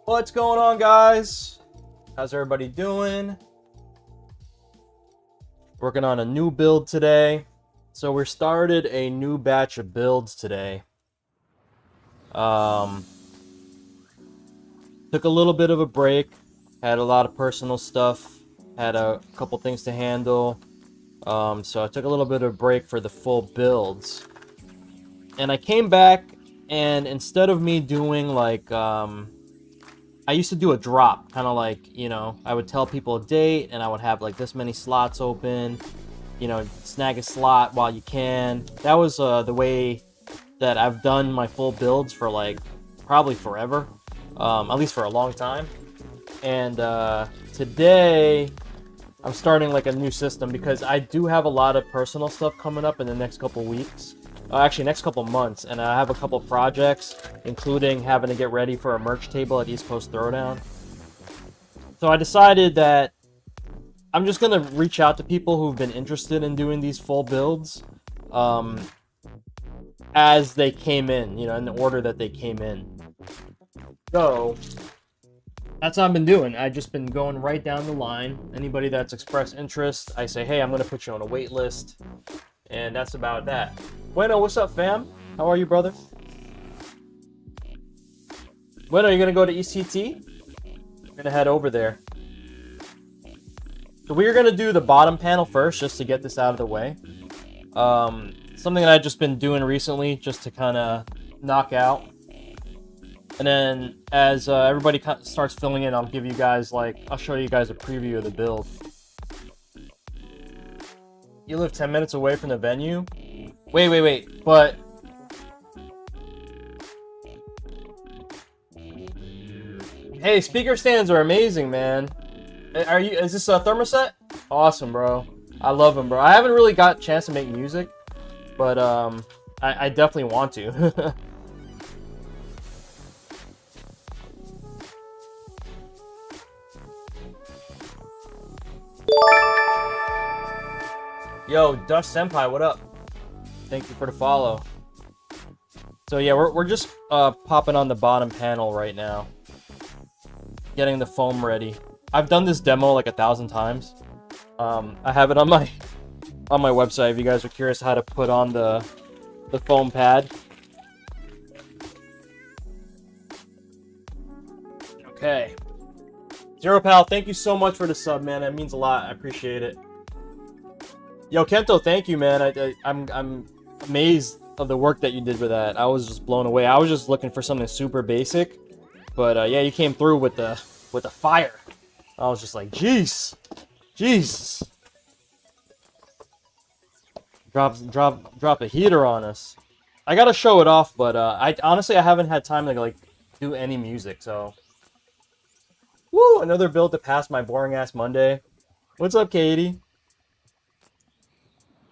What's going on, guys? How's everybody doing? Working on a new build today. So we started a new batch of builds today. Took a little bit of a break. Had a lot of personal stuff. Had a couple things to handle. So I took a little bit of a break for the full builds. And I came back, and instead of me doing like I used to do a drop, kind of like, you know, I would tell people a date and I would have like this many slots open, you know, snag a slot while you can. That was the way that I've done my full builds for like probably forever, at least for a long time. And today I'm starting like a new system because I do have a lot of personal stuff coming up in the next couple weeks. Actually, next couple months, and I have a couple projects, including having to get ready for a merch table at East Coast Throwdown. So I decided that I'm just gonna reach out to people who've been interested in doing these full builds, as they came in, you know, in the order that they came in. So that's what I've been doing. I've just been going right down the line. Anybody that's expressed interest, I say, hey, I'm gonna put you on a wait list. And that's about that. Bueno, what's up, fam? How are you, brother? Bueno, you're gonna go to ECT? I'm gonna head over there. So we're gonna do the bottom panel first, just to get this out of the way. Something that I've just been doing recently, just to kind of knock out. And then as everybody starts filling in, I'll give you guys I'll show you guys a preview of the build. You live 10 minutes away from the venue? Wait, but... Hey, speaker stands are amazing, man. Is this a thermostat? Awesome, bro. I love them, bro. I haven't really got a chance to make music, but I definitely want to. Yo, Dust Senpai, what up? Thank you for the follow. So yeah, we're just popping on the bottom panel right now. Getting the foam ready. I've done this demo like 1,000 times. I have it on my website if you guys are curious how to put on the foam pad. Okay. Zero Pal, thank you so much for the sub, man. That means a lot. I appreciate it. Yo, Kento, thank you, man. I'm amazed of the work that you did with that. I was just blown away. I was just looking for something super basic, but yeah, you came through with the fire. I was just like, jeez, drop a heater on us. I gotta show it off, but I honestly haven't had time to like do any music. So, woo, another build to pass my boring ass Monday. What's up, Katie?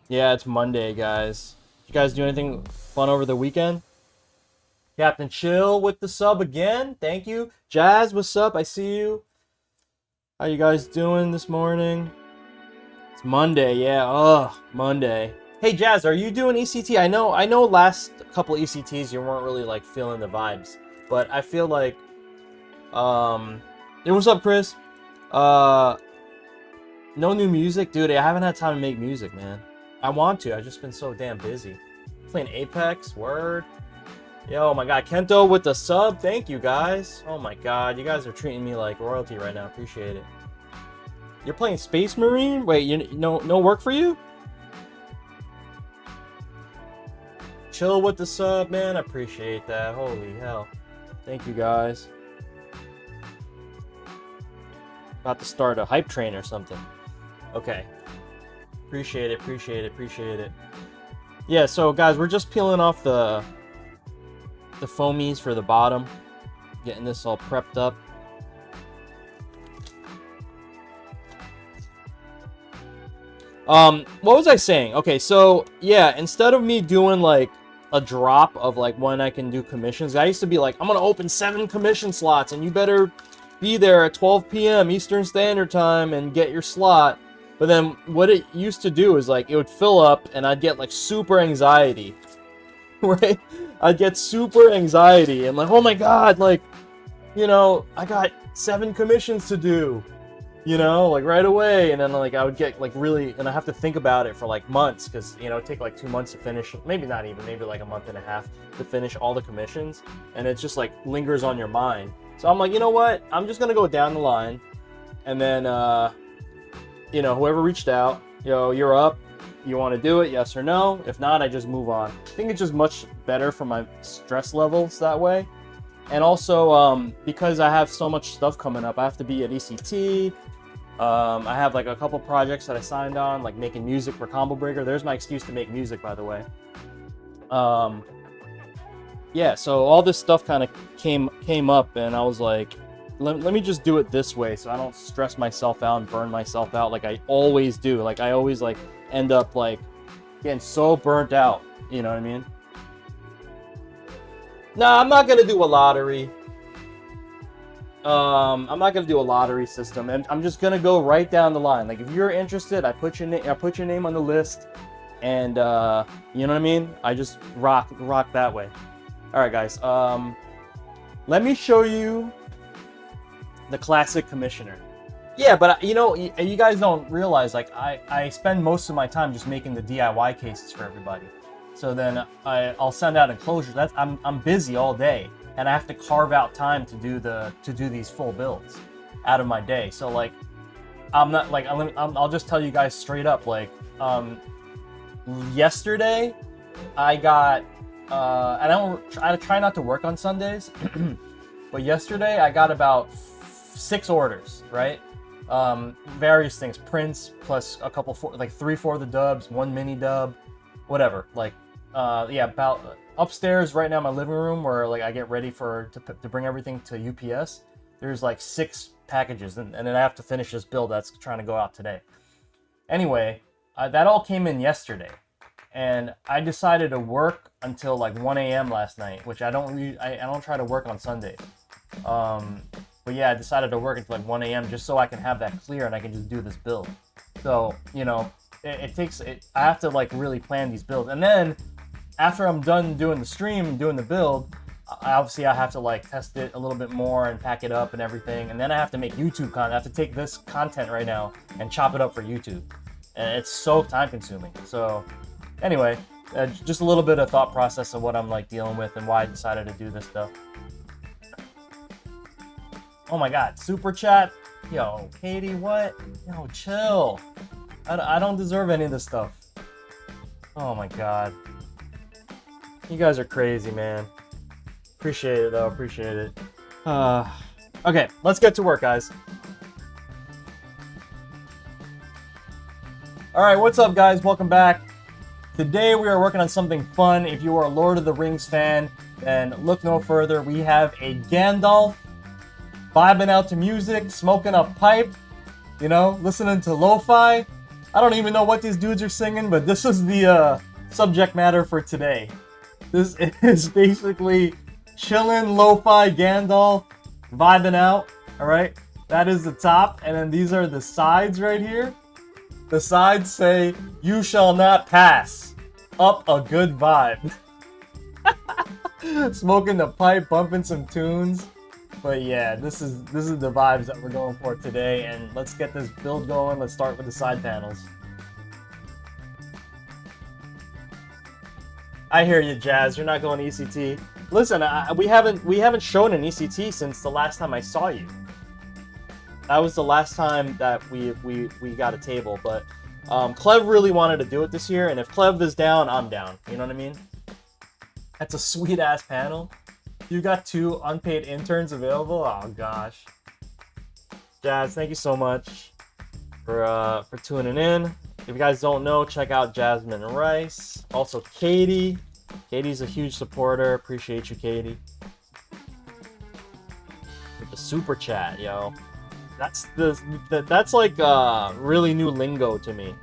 Yeah, it's Monday, guys. Did you guys do anything fun over the weekend? Captain Chill with the sub again. Thank you. Jazz, what's up? I see you. How you guys doing this morning? It's Monday, yeah. Oh, Monday. Hey, Jazz, are you doing ECT? I know last couple ECTs you weren't really like feeling the vibes, but I feel like hey, what's up, Chris? No new music? Dude, I haven't had time to make music, man. I want to. I've just been so damn busy. Playing Apex, word. Yo, oh my god, Kento with the sub. Thank you, guys. Oh my god, you guys are treating me like royalty right now. Appreciate it. You're playing Space Marine? Wait, no work for you? Chill with the sub, man. I appreciate that. Holy hell. Thank you, guys. About to start a hype train or something. Okay. Appreciate it. Yeah, so guys, we're just peeling off the foamies for the bottom. Getting this all prepped up. What was I saying? Okay, so yeah, instead of me doing like a drop of like when I can do commissions, I used to be like, I'm gonna open 7 commission slots and you better be there at 12 p.m. Eastern Standard Time and get your slot. But then what it used to do is like it would fill up and I'd get like super anxiety. Right? I'd get super anxiety and like, oh my god, like you know, I got 7 commissions to do, you know, like right away. And then like I would get like really, and I have to think about it for like months, because you know it'd take like 2 months to finish, maybe not even, maybe like a month and a half to finish all the commissions, and it's just like lingers on your mind. So I'm like, you know what, I'm just gonna go down the line, and then you know, whoever reached out, yo, you're up, you want to do it, yes or no? If not, I just move on. I think it's just much better for my stress levels that way. And also, because I have so much stuff coming up, I have to be at ECT. I have like a couple projects that I signed on, like making music for Combo Breaker. There's my excuse to make music, by the way. Yeah, so all this stuff kind of came up, and I was like, let me just do it this way, so I don't stress myself out and burn myself out like I always do. Like I always like end up like getting so burnt out. You know what I mean? Nah, I'm not gonna do a lottery. I'm not gonna do a lottery system, and I'm just gonna go right down the line. Like if you're interested, I put your name on the list, and you know what I mean. I just rock that way. All right, guys. Let me show you the classic commissioner. Yeah, but you know, you guys don't realize, like I spend most of my time just making the DIY cases for everybody. So then I'll send out enclosures. I'm busy all day, and I have to carve out time to do these full builds out of my day. So like, I'm not like I'll just tell you guys straight up. Like, yesterday I got and I try not to work on Sundays, but yesterday I got about 6 orders, right? Various things, prints plus a couple, like 3/4 the dubs, 1 mini dub, whatever. Like, yeah, about upstairs right now in my living room where like I get ready to bring everything to UPS. There's like 6 packages, and then I have to finish this build that's trying to go out today. Anyway, that all came in yesterday, and I decided to work until like 1 a.m. last night, which I don't try to work on Sundays. But yeah, I decided to work until like 1 a.m. just so I can have that clear and I can just do this build. So, you know, I have to like really plan these builds. And then after I'm done doing the stream and doing the build, obviously I have to like test it a little bit more and pack it up and everything. And then I have to make YouTube content. I have to take this content right now and chop it up for YouTube. And it's so time consuming. So anyway, just a little bit of thought process of what I'm like dealing with and why I decided to do this stuff. Oh my god, super chat. Yo, Katie, what? Yo, chill. I don't deserve any of this stuff. Oh my god. You guys are crazy, man. Appreciate it, though. Appreciate it. Okay, let's get to work, guys. Alright, what's up, guys? Welcome back. Today we are working on something fun. If you are a Lord of the Rings fan, then look no further. We have a Gandalf vibing out to music, smoking a pipe, you know, listening to lo-fi. I don't even know what these dudes are singing, but this is the subject matter for today. This is basically chillin' lo-fi Gandalf, vibing out, alright? That is the top, and then these are the sides right here. The sides say, "You shall not pass." Up a good vibe. Smoking the pipe, bumping some tunes. But yeah, this is the vibes that we're going for today, and let's get this build going. Let's start with the side panels. I hear you, Jazz. You're not going ECT. Listen, we haven't shown an ECT since the last time I saw you. That was the last time that we got a table, but Clev really wanted to do it this year, and if Clev is down, I'm down. You know what I mean? That's a sweet ass panel. You got 2 unpaid interns available? Oh gosh. Jazz, thank you so much for tuning in. If you guys don't know, check out Jasmine Rice. Also Katie. Katie's a huge supporter. Appreciate you, Katie. With the super chat, yo. That's like really new lingo to me.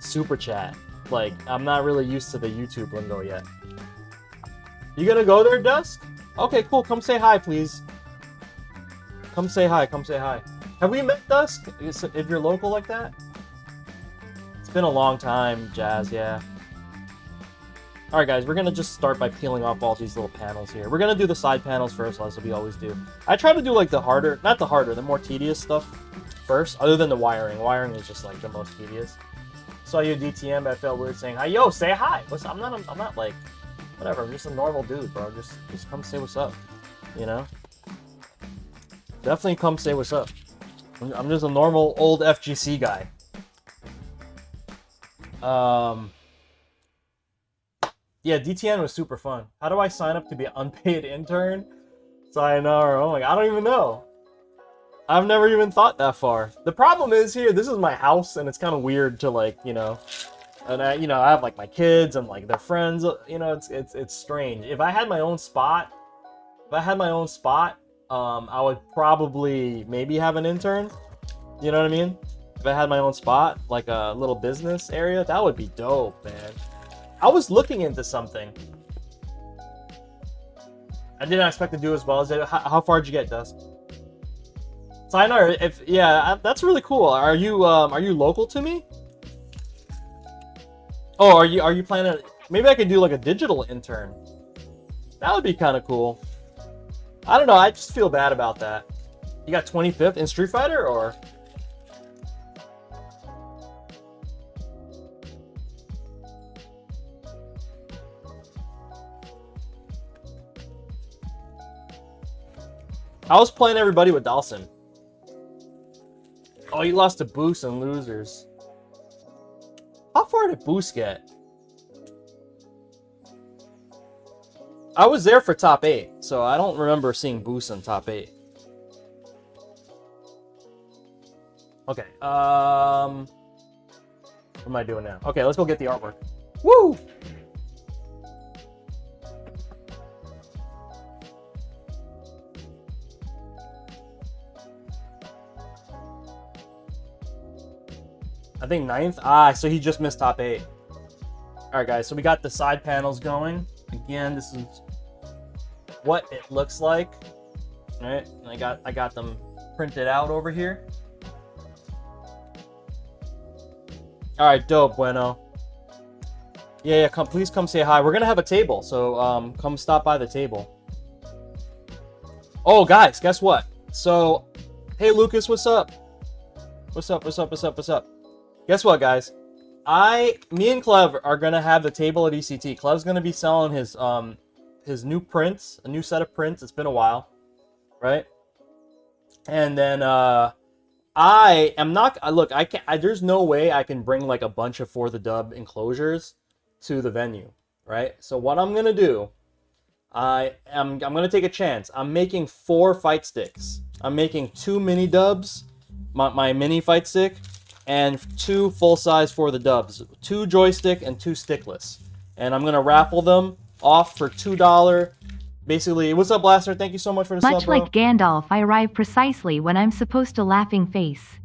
Super chat. Like, I'm not really used to the YouTube lingo yet. You gonna go there, Dusk? Okay, cool. Come say hi, please. Come say hi. Come say hi. Have we met, Dusk? If you're local like that? It's been a long time, Jazz, yeah. Alright guys, we're gonna just start by peeling off all these little panels here. We're gonna do the side panels first, as we always do. I try to do like the harder, not the harder, the more tedious stuff first, other than the wiring. Wiring is just like the most tedious. Saw you DTM, but I felt weird saying hi. Yo, say hi! What's up? I'm not like, whatever, I'm just a normal dude, bro. Just come say what's up, you know? Definitely come say what's up. I'm just a normal old FGC guy. Yeah, DTN was super fun. How do I sign up to be an unpaid intern? Sayonara. Oh my god, I don't even know. I've never even thought that far. The problem is here, this is my house, and it's kind of weird to like, you know, and I have like my kids and like their friends. You know, it's strange. If I had my own spot, I would probably maybe have an intern. You know what I mean? If I had my own spot, like a little business area, that would be dope, man. I was looking into something. I didn't expect to do as well as it. How far did you get, Dusk? Sayonara, that's really cool. Are you local to me? Oh, are you planning? Maybe I could do like a digital intern. That would be kind of cool. I don't know. I just feel bad about that. You got 25th in Street Fighter, or? I was playing everybody with Dawson. Oh, you lost to Boost and Losers. How far did Boost get? I was there for top 8, so I don't remember seeing Boost in top 8. Okay, what am I doing now? Okay, let's go get the artwork. Woo! I think 9th. Ah, so he just missed top 8. Alright guys, so we got the side panels going. Again, this is what it looks like. Alright, I got them printed out over here. Alright, dope, bueno. Yeah, please come say hi. We're gonna have a table, so come stop by the table. Oh guys, guess what? So, hey Lucas, what's up? What's up? Guess what, guys? Me and Clev are gonna have the table at ECT. Clev's gonna be selling his new prints, a new set of prints. It's been a while, right? And then I am not. Look, I can't. There's no way I can bring like a bunch of For the Dub enclosures to the venue, right? So what I'm gonna do, I'm gonna take a chance. I'm making 4 fight sticks. I'm making 2 mini dubs, my mini fight stick, and 2 full-size For the Dubs, 2 joystick and 2 stickless, and I'm gonna raffle them off for $2. Basically, what's up, Blaster? Thank you so much for the sub, Much bro. like Gandalf, I arrive precisely when I'm supposed to laughing face.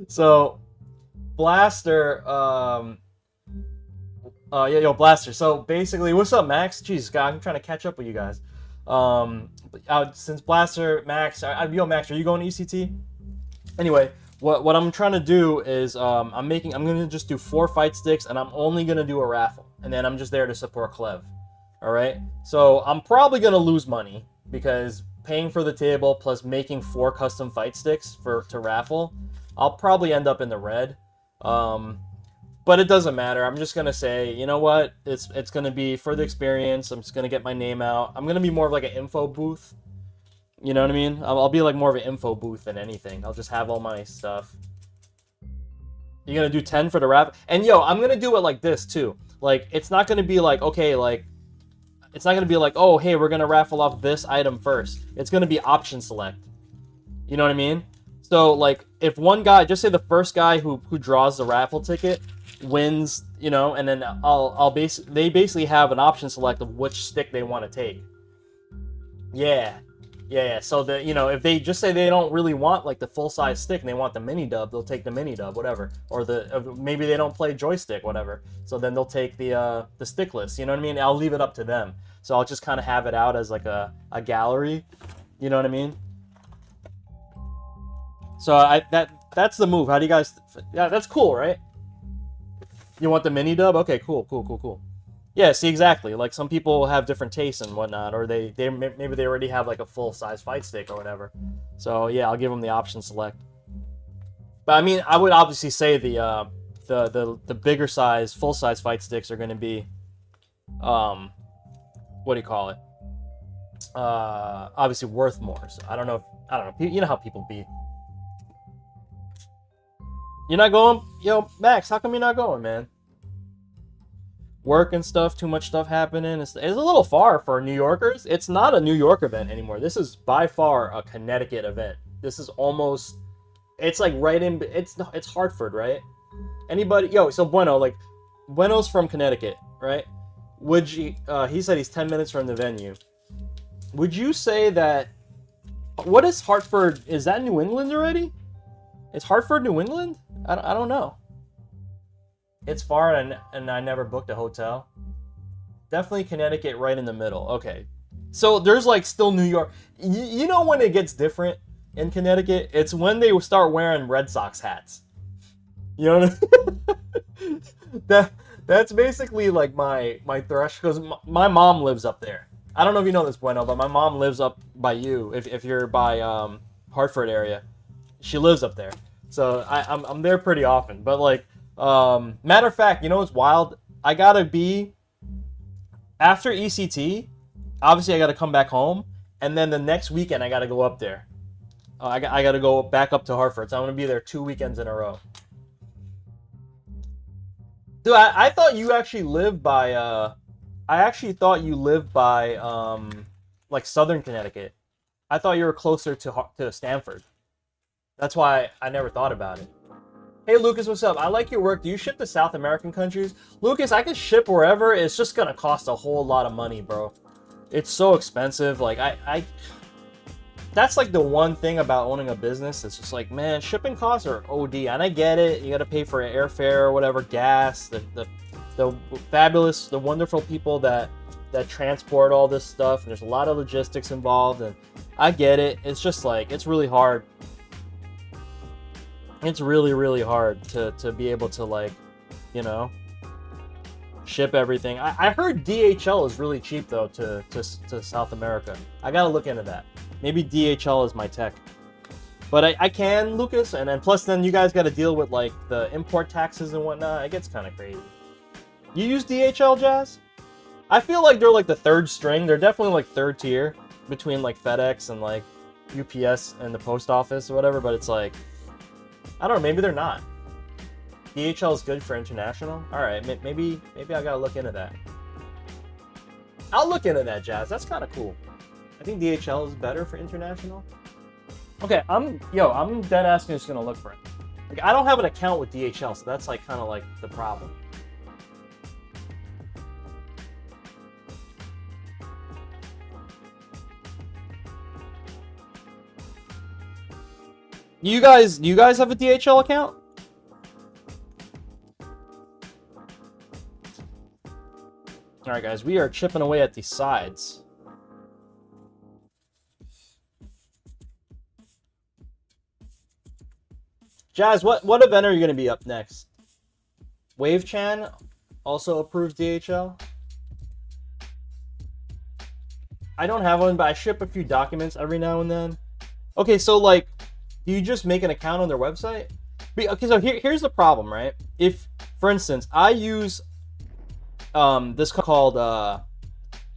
So, Blaster, yo, Blaster. So basically, what's up, Max? Jesus, God, I'm trying to catch up with you guys. Since Blaster, Max, yo, Max, are you going to ECT? Anyway. What I'm trying to do is I'm gonna just do 4 fight sticks, and I'm only gonna do a raffle, and then I'm just there to support Clev. All right. So I'm probably gonna lose money because paying for the table plus making 4 custom fight sticks to raffle, I'll probably end up in the red. But it doesn't matter. I'm just gonna say, you know what? It's gonna be for the experience. I'm just gonna get my name out. I'm gonna be more of like an info booth. You know what I mean? I'll be like more of an info booth than anything. I'll just have all my stuff. You're gonna do 10 for the wrap? And yo, I'm gonna do it like this too. Like, it's not gonna be like, okay, like, it's not gonna be like, oh, hey, we're gonna raffle off this item first. It's gonna be option select. You know what I mean? So, like, if one guy, just say the first guy who draws the raffle ticket wins, you know, and then they basically have an option select of which stick they want to take. Yeah. So if they just say they don't really want like the full size stick and they want the mini dub, they'll take the mini dub, whatever. Or maybe they don't play joystick, whatever. So then they'll take the stickless. You know what I mean? I'll leave it up to them. So I'll just kind of have it out as like a gallery. You know what I mean? So that's the move. How do you guys? Yeah, that's cool, right? You want the mini dub? Okay, cool. Yeah, see, exactly. Like, some people have different tastes and whatnot, or maybe they already have like a full size fight stick or whatever. So yeah, I'll give them the option select. But I mean, I would obviously say the bigger size, full size fight sticks are going to be, what do you call it? Obviously worth more. So I don't know. You know how people be. You're not going, yo, Max. How come you're not going, man? Work and stuff. Too much stuff happening. It's a little far for New Yorkers. It's not a New York event anymore. This is by far a Connecticut event. This is almost. It's like right in. It's Hartford, right? Anybody? Yo, so Bueno's from Connecticut, right? Would you? He said he's 10 minutes from the venue. Would you say that? What is Hartford? Is that New England already? Is Hartford New England? I don't know. It's far, and I never booked a hotel. Definitely Connecticut, right in the middle. Okay, so there's like still New York. You know when it gets different in Connecticut? It's when they start wearing Red Sox hats. You know what I mean? That's basically like my thresh, because my mom lives up there. I don't know if you know this, Bueno, but my mom lives up by you. If you're by Hartford area, she lives up there. So I'm there pretty often. But like, matter of fact, you know what's wild? I gotta be after ECT. Obviously, I gotta come back home, and then the next weekend I gotta go up there. I gotta go back up to Hartford. So I'm gonna be there 2 weekends in a row. Dude, I thought you actually lived by. I actually thought you lived by like Southern Connecticut. I thought you were closer to Stamford. That's why I never thought about it. Hey Lucas, what's up? I like your work. Do you ship to South American countries? Lucas, I can ship wherever. It's just gonna cost a whole lot of money, bro. It's so expensive. Like that's like the one thing about owning a business. It's just like, man, shipping costs are OD. And I get it. You gotta pay for airfare or whatever, gas, the fabulous, the wonderful people that transport all this stuff. And there's a lot of logistics involved, and I get it. It's just like, it's really hard. It's really, really hard to be able to, like, you know, ship everything. I heard DHL is really cheap though to South America. I gotta look into that. Maybe DHL is my tech. But I can, Lucas, and then plus then you guys got to deal with like the import taxes and whatnot. It gets kind of crazy. You use DHL, Jazz? I feel like they're like the third string. They're definitely like third tier between like FedEx and like UPS and the post office or whatever. But it's like, I don't know. Maybe they're not. DHL is good for international. All right, maybe I gotta look into that. I'll look into that, Jazz. That's kind of cool. I think DHL is better for international. Okay, I'm dead ass just gonna look for it. Like, I don't have an account with DHL, so that's like kind of like the problem. You guys have a DHL account? All right, guys, we are chipping away at these sides. Jazz, what event are you going to be up next? WaveChan also approves DHL. I don't have one, but I ship a few documents every now and then. Okay, so like, do you just make an account on their website? Okay, so here's the problem, right? If, for instance, I use this called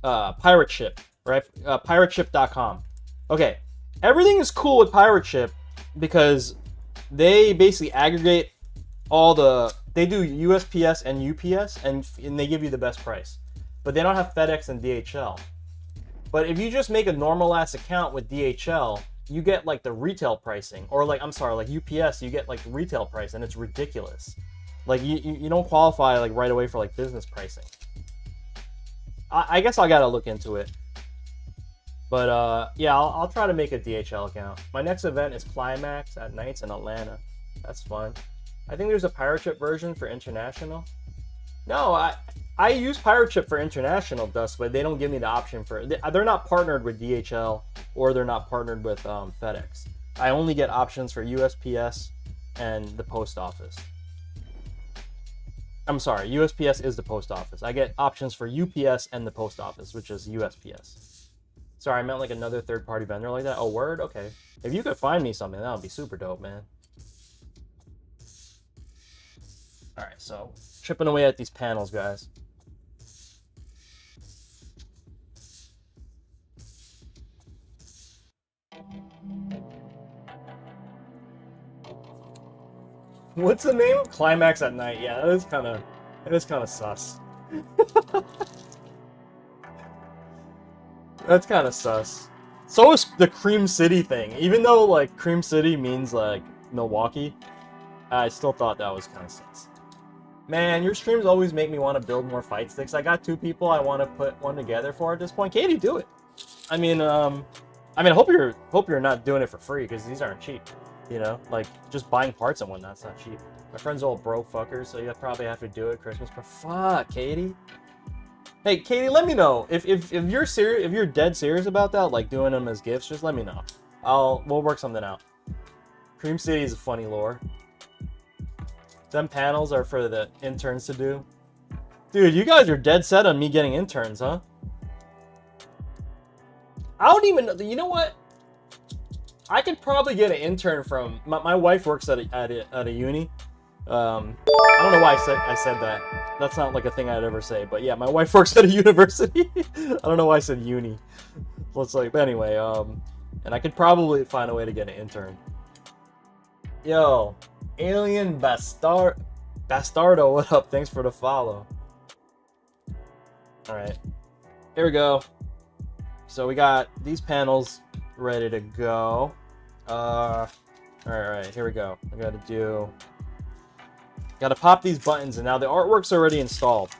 Pirate Ship, right? Pirateship.com. Okay, everything is cool with Pirate Ship because they basically aggregate all they do USPS and UPS, and they give you the best price. But they don't have FedEx and DHL. But if you just make a normal ass account with DHL, you get like the retail pricing, or like, I'm sorry, like UPS, you get like retail price, and it's ridiculous. Like you don't qualify like right away for like business pricing. I guess I gotta look into it. But yeah, I'll try to make a DHL account. My next event is Climax at nights in Atlanta. That's fun. I think there's a Pirate Ship version for international. No, I use Pirate Ship for international, Dust, but they don't give me the option for it. They're not partnered with DHL, or they're not partnered with FedEx. I only get options for USPS and the post office. I'm sorry, USPS is the post office. I get options for UPS and the post office, which is USPS. Sorry, I meant like another third-party vendor like that. Oh, word? Okay. If you could find me something, that would be super dope, man. Alright, so chipping away at these panels, guys. What's the name? Climax at Night. Yeah, that is kind of sus. That's kind of sus. So is the Cream City thing. Even though like Cream City means like Milwaukee, I still thought that was kind of sus. Man, your streams always make me want to build more fight sticks. I got 2 people I want to put one together for at this point. Katie, do it. I mean, I hope you're not doing it for free because these aren't cheap. You know, like just buying parts and whatnot's not cheap. My friend's all broke fuckers, so you probably have to do it Christmas. But fuck, Katie. Hey, Katie, let me know if you're serious, if you're dead serious about that, like doing them as gifts. Just let me know. We'll work something out. Cream City is a funny lore. Them panels are for the interns to do. Dude, you guys are dead set on me getting interns, huh? I don't even know. You know what? I could probably get an intern from my wife works at a uni. I don't know why I said that. That's not like a thing I'd ever say. But yeah, my wife works at a university. I don't know why I said uni. Let's like, but anyway, and I could probably find a way to get an intern. Yo, Alien Bastardo, what up? Thanks for the follow. All right, here we go. So we got these panels ready to go. All right, here we go. I gotta pop these buttons, and now the artwork's already installed.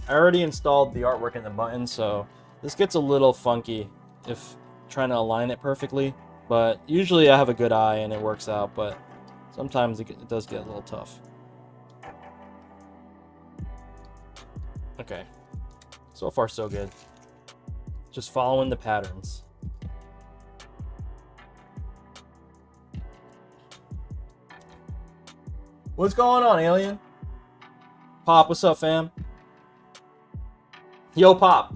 I already installed the artwork in the buttons, so this gets a little funky if trying to align it perfectly. But usually I have a good eye and it works out, but sometimes it does get a little tough. Okay, so far so good. Just following the patterns. What's going on, Alien? Pop, what's up, fam? Yo, Pop.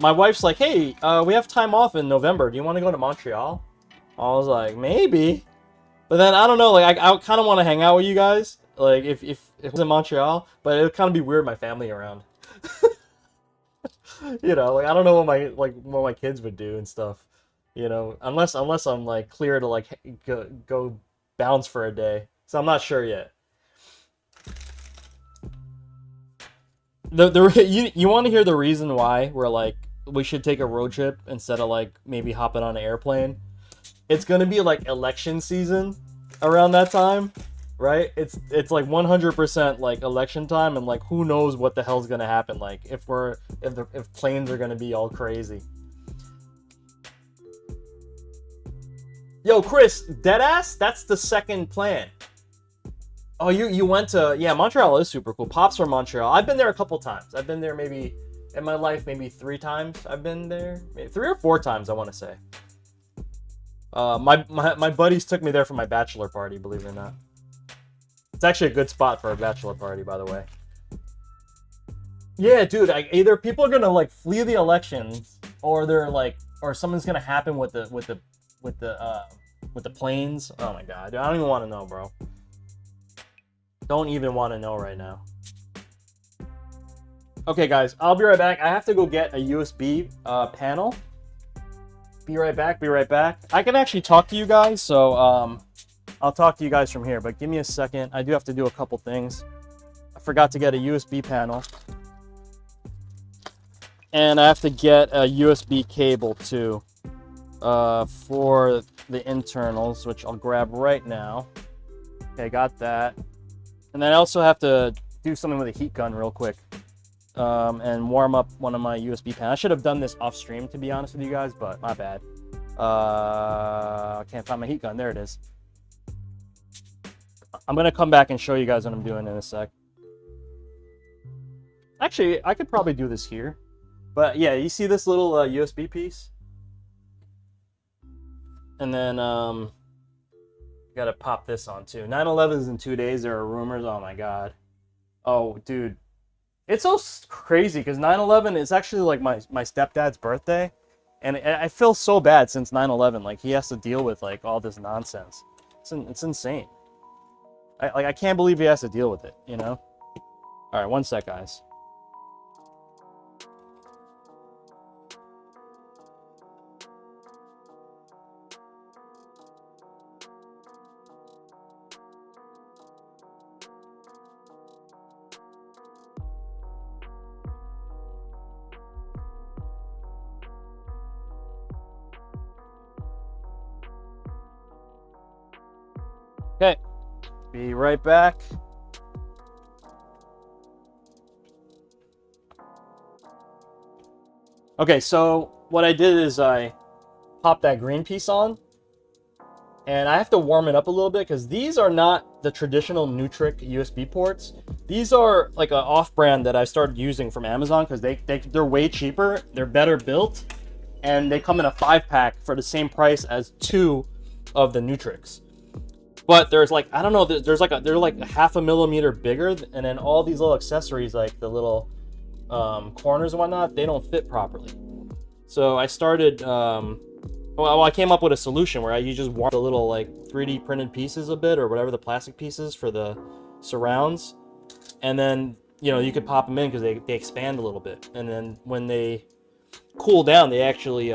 My wife's like, hey, we have time off in November. Do you want to go to Montreal? I was like, maybe. But then, I don't know, like, I kind of want to hang out with you guys. Like, if it was in Montreal. But it would kind of be weird my family around. You know, like, I don't know what my kids would do and stuff. You know, unless I'm, like, clear to, like, go bounce for a day. So I'm not sure yet. You want to hear the reason why we're like we should take a road trip instead of like maybe hopping on an airplane? It's gonna be like election season around that time, right? It's like 100% like election time, and like who knows what the hell's gonna happen? Like if planes are gonna be all crazy. Yo, Chris, deadass? That's the second plan. Oh, you went to... Yeah, Montreal is super cool. Pop's from Montreal. I've been there a couple times. I've been there maybe... In my life, maybe 3 times I've been there. Maybe 3 or 4 times, I want to say. My buddies took me there for my bachelor party, believe it or not. It's actually a good spot for a bachelor party, by the way. Yeah, dude, either people are gonna, like, flee the elections, or they're, like... Or something's gonna happen with the planes. Oh, my God. I don't even want to know, bro. Don't even want to know right now. Okay, guys, I'll be right back. I have to go get a USB panel. Be right back. I can actually talk to you guys, so I'll talk to you guys from here. But give me a second. I do have to do a couple things. I forgot to get a USB panel. And I have to get a USB cable, too, for the internals, which I'll grab right now. Okay, got that. And then I also have to do something with a heat gun real quick and warm up one of my USB panels. I should have done this off stream, to be honest with you guys, but my bad. I can't find my heat gun. There it is. I'm going to come back and show you guys what I'm doing in a sec. Actually, I could probably do this here. But yeah, you see this little USB piece? And then... Gotta pop this on too. 9/11 is in 2 days. There are rumors. Oh my God. Oh, dude. It's so crazy because 9/11 is actually like my stepdad's birthday. And I feel so bad since 9/11. Like, he has to deal with like all this nonsense. It's insane. I can't believe he has to deal with it, you know? All right, one sec, guys. Okay, be right back. Okay, so what I did is I popped that green piece on, and I have to warm it up a little bit because these are not the traditional Nutric USB ports. These are like an off-brand that I started using from Amazon because they're way cheaper, they're better built, and they come in a 5-pack for the same price as 2 of the Nutrics. But there's like, I don't know, they're like a 0.5 millimeter bigger, and then all these little accessories, like the little corners and whatnot, they don't fit properly. So I started, well, I came up with a solution where you just warm the little like 3D printed pieces a bit, or whatever the plastic pieces for the surrounds, and then, you know, you could pop them in because they expand a little bit, and then when they cool down, they actually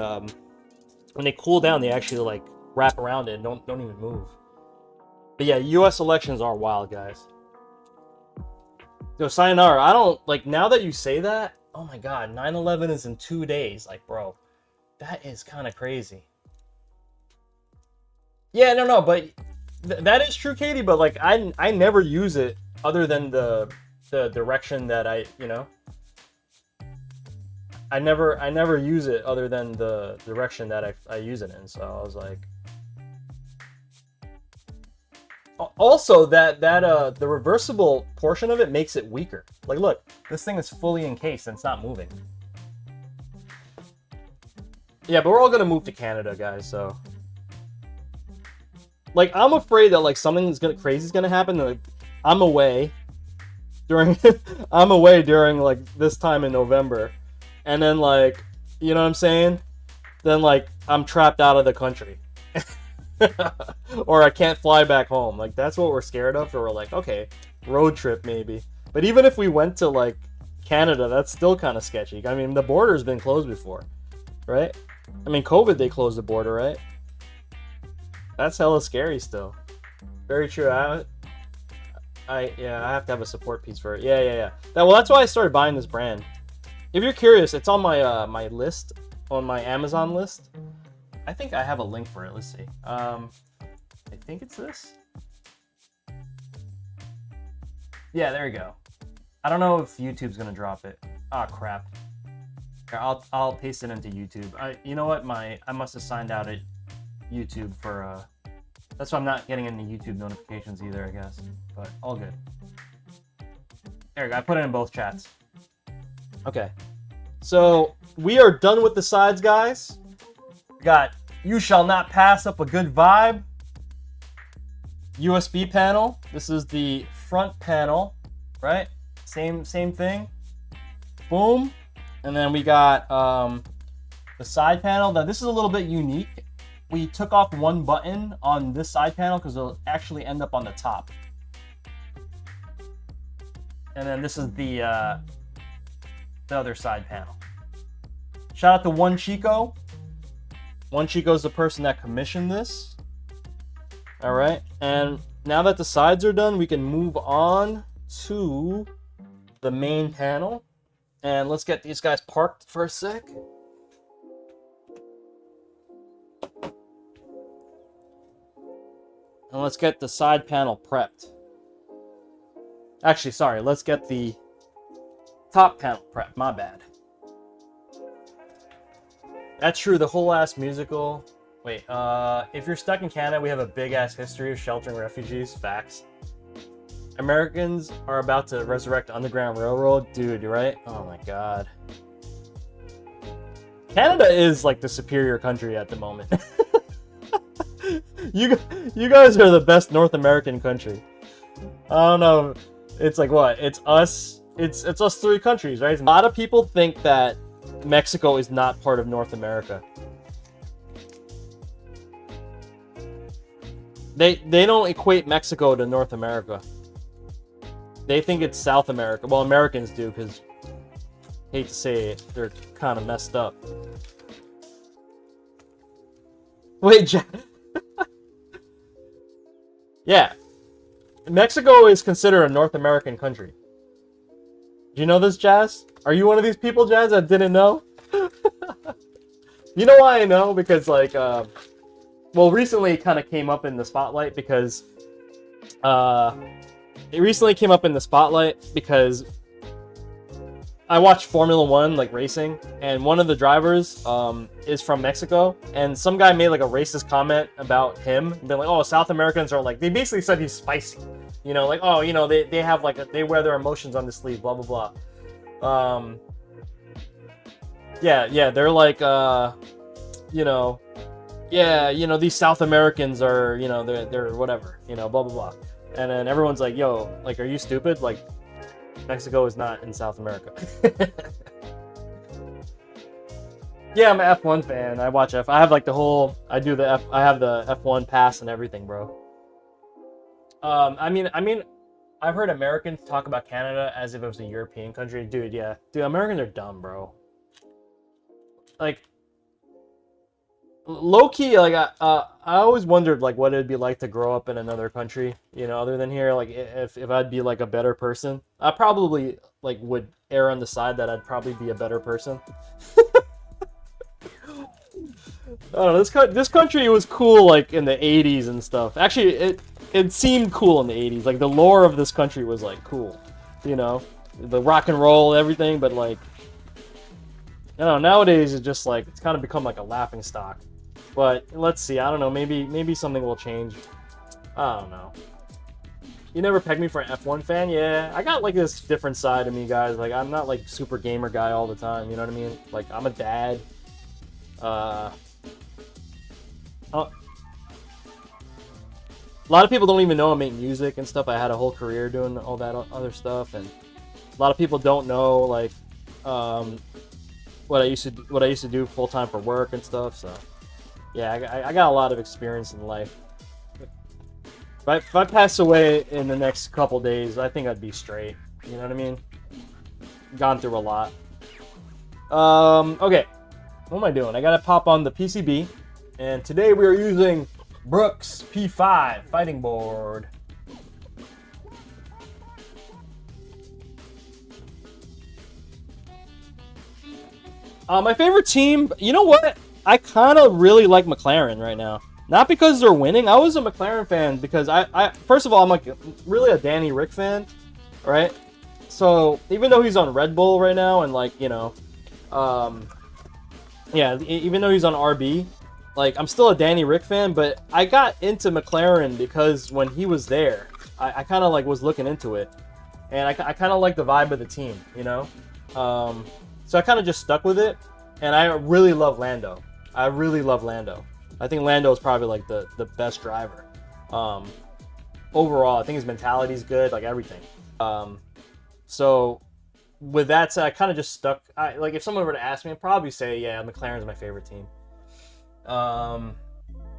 like wrap around it and don't even move. But yeah, US elections are wild, guys. Yo, sayonara. I don't, like, now that you say that, oh my god, 9/11 is in 2 days. Like, bro, that is kind of crazy. Yeah, no, but that is true, Katie, but like, I never use it other than the direction that I never use it other than the direction that I use it in. So I was like, also the reversible portion of it makes it weaker. Like, look, this thing is fully encased and it's not moving. Yeah, but we're all gonna move to Canada, guys, so like, I'm afraid that like something crazy is gonna happen. Like, I'm away during like this time in November, and then, like, you know what I'm saying? Then like I'm trapped out of the country. Or I can't fly back home. Like, that's what we're scared of. Or we're like, okay, road trip maybe. But even if we went to like Canada, that's still kind of sketchy. I mean, the border's been closed before, right? I mean, COVID, they closed the border, right? That's hella scary still. Very true. I have to have a support piece for it. Yeah. That's why I started buying this brand. If you're curious, it's on my my list, on my Amazon list. I think I have a link for it. Let's see. I think it's this. Yeah, there you go. I don't know if YouTube's gonna drop it. Ah, crap. Here, I'll paste it into YouTube. You know what? I must have signed out at YouTube for that's why I'm not getting any YouTube notifications either, I guess. But all good. There we go. I put it in both chats. Okay. So we are done with the sides, guys. We got "You Shall Not Pass Up a Good Vibe" USB panel. This is the front panel, right? Same thing. Boom. And then we got the side panel. Now this is a little bit unique. We took off one button on this side panel because it'll actually end up on the top. And then this is the other side panel. Shout out to One Chico. One Chico is the person that commissioned this. All right, and now that the sides are done, we can move on to the main panel. And let's get these guys parked for a sec. And let's get the side panel prepped. Actually, sorry, let's get the top panel prepped. My bad. That's true, the whole ass musical. Wait, if you're stuck in Canada, we have a big ass history of sheltering refugees. Facts. Americans are about to resurrect Underground Railroad. Dude, you're right. Oh my god. Canada is like the superior country at the moment. You guys are the best North American country. I don't know. It's like what? It's us. It's us three countries, right? A lot of people think that Mexico is not part of North America. They don't equate Mexico to North America. They think it's South America. Well, Americans do, because hate to say it, they're kind of messed up. Wait, yeah. Mexico is considered a North American country. Do you know this, Jazz? Are you one of these people, Jazz, that didn't know? You know why I know? Because, like, well, recently it kind of came up in the spotlight because, it recently came up in the spotlight because I watched Formula One, like racing, and one of the drivers is from Mexico, and some guy made like a racist comment about him, being like, "Oh, South Americans are like," they basically said he's spicy, you know, like, "Oh, you know, they have like they wear their emotions on the sleeve, blah blah blah." Yeah, they're like, you know, yeah, you know, these South Americans are, you know, they're whatever, you know, blah blah blah, and then everyone's like, "Yo, like, are you stupid? Like, Mexico is not in South America." Yeah, I'm an F1 fan. I watch F. I have like the whole. I do the F. I have the F1 pass and everything, bro. I mean, I've heard Americans talk about Canada as if it was a European country, dude. Yeah, dude, Americans are dumb, bro. Like, low key, like I always wondered like what it'd be like to grow up in another country, you know, other than here. Like if I'd be like a better person, I probably like would err on the side that I'd probably be a better person. I don't know, this country was cool like in the 80s and stuff. Actually, it seemed cool in the 80s. Like the lore of this country was like cool, you know, the rock and roll, everything. But like, I don't know, nowadays it's just like it's kind of become like a laughing stock. But let's see, I don't know, maybe something will change. I don't know. You never pegged me for an F1 fan? Yeah, I got like this different side of me, guys. Like I'm not like super gamer guy all the time, you know what I mean? Like I'm a dad. A lot of people don't even know I make music and stuff. I had a whole career doing all that other stuff, and a lot of people don't know like what I used to do full time for work and stuff. So yeah, I got a lot of experience in life. If I pass away in the next couple days, I think I'd be straight. You know what I mean? Gone through a lot. Okay, what am I doing? I gotta pop on the PCB, and today we are using Brooks P5 fighting board. My favorite team, you know what? I kind of really like McLaren right now. Not because they're winning. I was a McLaren fan because I first of all, I'm like really a Danny Rick fan, right? So even though he's on Red Bull right now and like, you know, yeah, even though he's on RB, like I'm still a Danny Rick fan, but I got into McLaren because when he was there, I kind of like was looking into it, and I kind of like the vibe of the team, you know? So I kind of just stuck with it, and I really love Lando. I really love Lando. I think Lando is probably like the best driver. Overall, I think his mentality is good, like everything. So with that said, I kind of just stuck. Like if someone were to ask me, I'd probably say, yeah, McLaren's my favorite team.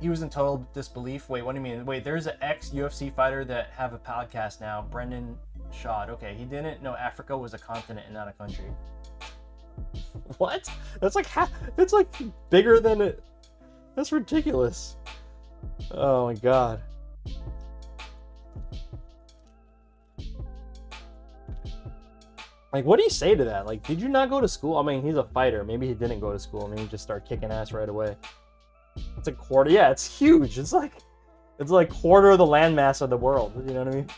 He was in total disbelief. Wait, what do you mean? Wait, there's an ex-UFC fighter that have a podcast now, Brendan Shaw. Okay, he didn't know Africa was a continent and not a country. What? That's like it's like bigger than it. That's ridiculous. Oh my god. Like, what do you say to that? Like, did you not go to school? I mean, he's a fighter. Maybe he didn't go to school. Maybe he just started kicking ass right away. It's a quarter. Yeah, it's huge. It's like quarter of the landmass of the world. You know what I mean?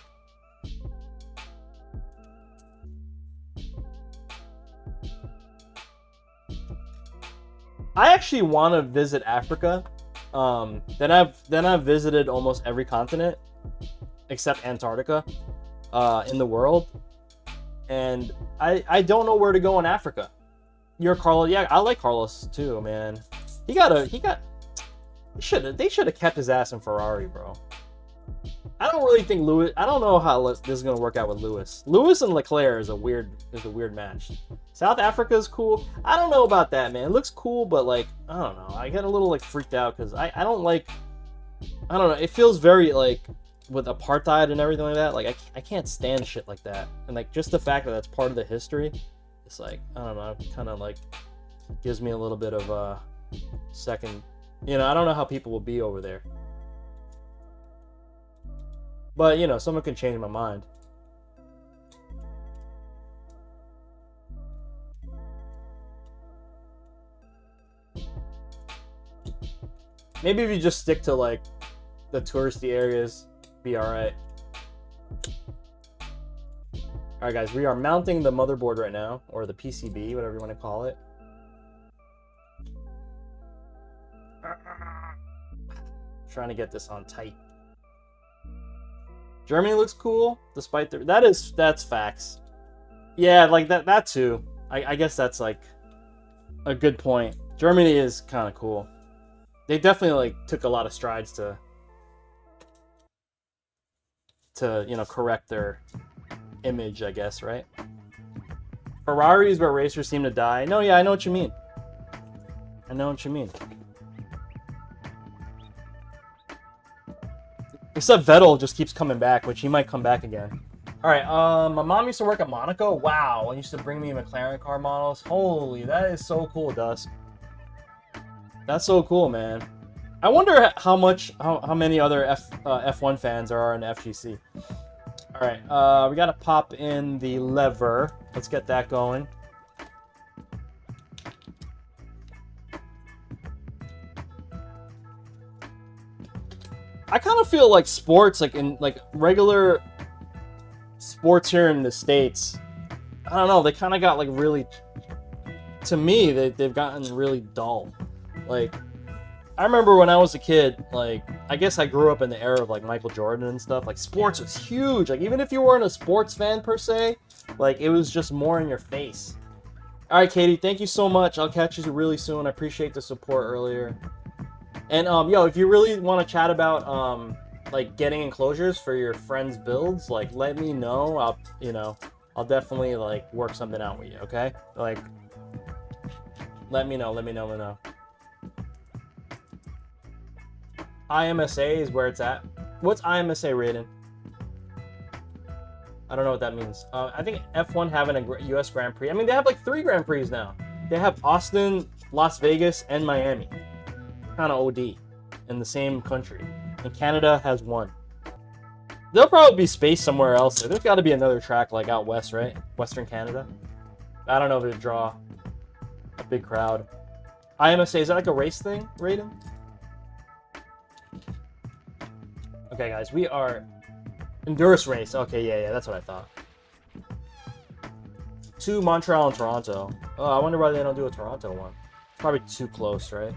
I actually want to visit Africa. Then I've visited almost every continent except Antarctica in the world, and I don't know where to go in Africa. You're Carlos. Yeah, I like Carlos too, man. They should have kept his ass in Ferrari, bro. I don't really think Lewis. I don't know how this is gonna work out with Lewis. Lewis and Leclerc is a weird match. South Africa is cool. I don't know about that, man. It looks cool, but like I don't know. I get a little like freaked out because I don't like. I don't know. It feels very like with apartheid and everything like that. Like I can't stand shit like that. And like just the fact that that's part of the history, it's like I don't know. Kind of like gives me a little bit of a second. You know, I don't know how people will be over there. But, you know, someone can change my mind. Maybe if you just stick to, like, the touristy areas, be alright. Alright, guys, we are mounting the motherboard right now, or the PCB, whatever you want to call it. Trying to get this on tight. Germany looks cool, despite the... That's facts. Yeah, like, that too. I guess that's, like, a good point. Germany is kind of cool. They definitely, like, took a lot of strides to, you know, correct their image, I guess, right? Ferrari is where racers seem to die. No, yeah, I know what you mean. I know what you mean. Except Vettel just keeps coming back, which he might come back again. Alright, my mom used to work at Monaco. Wow, and used to bring me McLaren car models. Holy, that is so cool, Dusk. That's so cool, man. I wonder how many other F1 fans there are in FGC. Alright, we gotta pop in the lever. Let's get that going. I kind of feel like sports, like in like regular sports here in the States, I don't know, they kind of got like really, to me, they've gotten really dull. Like, I remember when I was a kid, like, I guess I grew up in the era of like Michael Jordan and stuff. Like, sports was huge. Like, even if you weren't a sports fan per se, like, it was just more in your face. All right, Katie, thank you so much. I'll catch you really soon. I appreciate the support earlier. And, yo, if you really want to chat about, like, getting enclosures for your friends' builds, like, let me know. I'll definitely, like, work something out with you, okay? Like, let me know. IMSA is where it's at. What's IMSA, Raiden? I don't know what that means. I think F1 having a US Grand Prix. I mean, they have, like, 3 Grand Prix now. They have Austin, Las Vegas, and Miami. Kind of OD in the same country, and Canada has 1. There'll probably be space somewhere else. There's got to be another track like out west, right? Western Canada. I don't know if it'd draw a big crowd. IMSA, is that like a race thing, Raiden? Okay, guys, we are Endurance race. Okay, yeah, that's what I thought. 2 Montreal and Toronto. Oh, I wonder why they don't do a Toronto one. It's probably too close, right?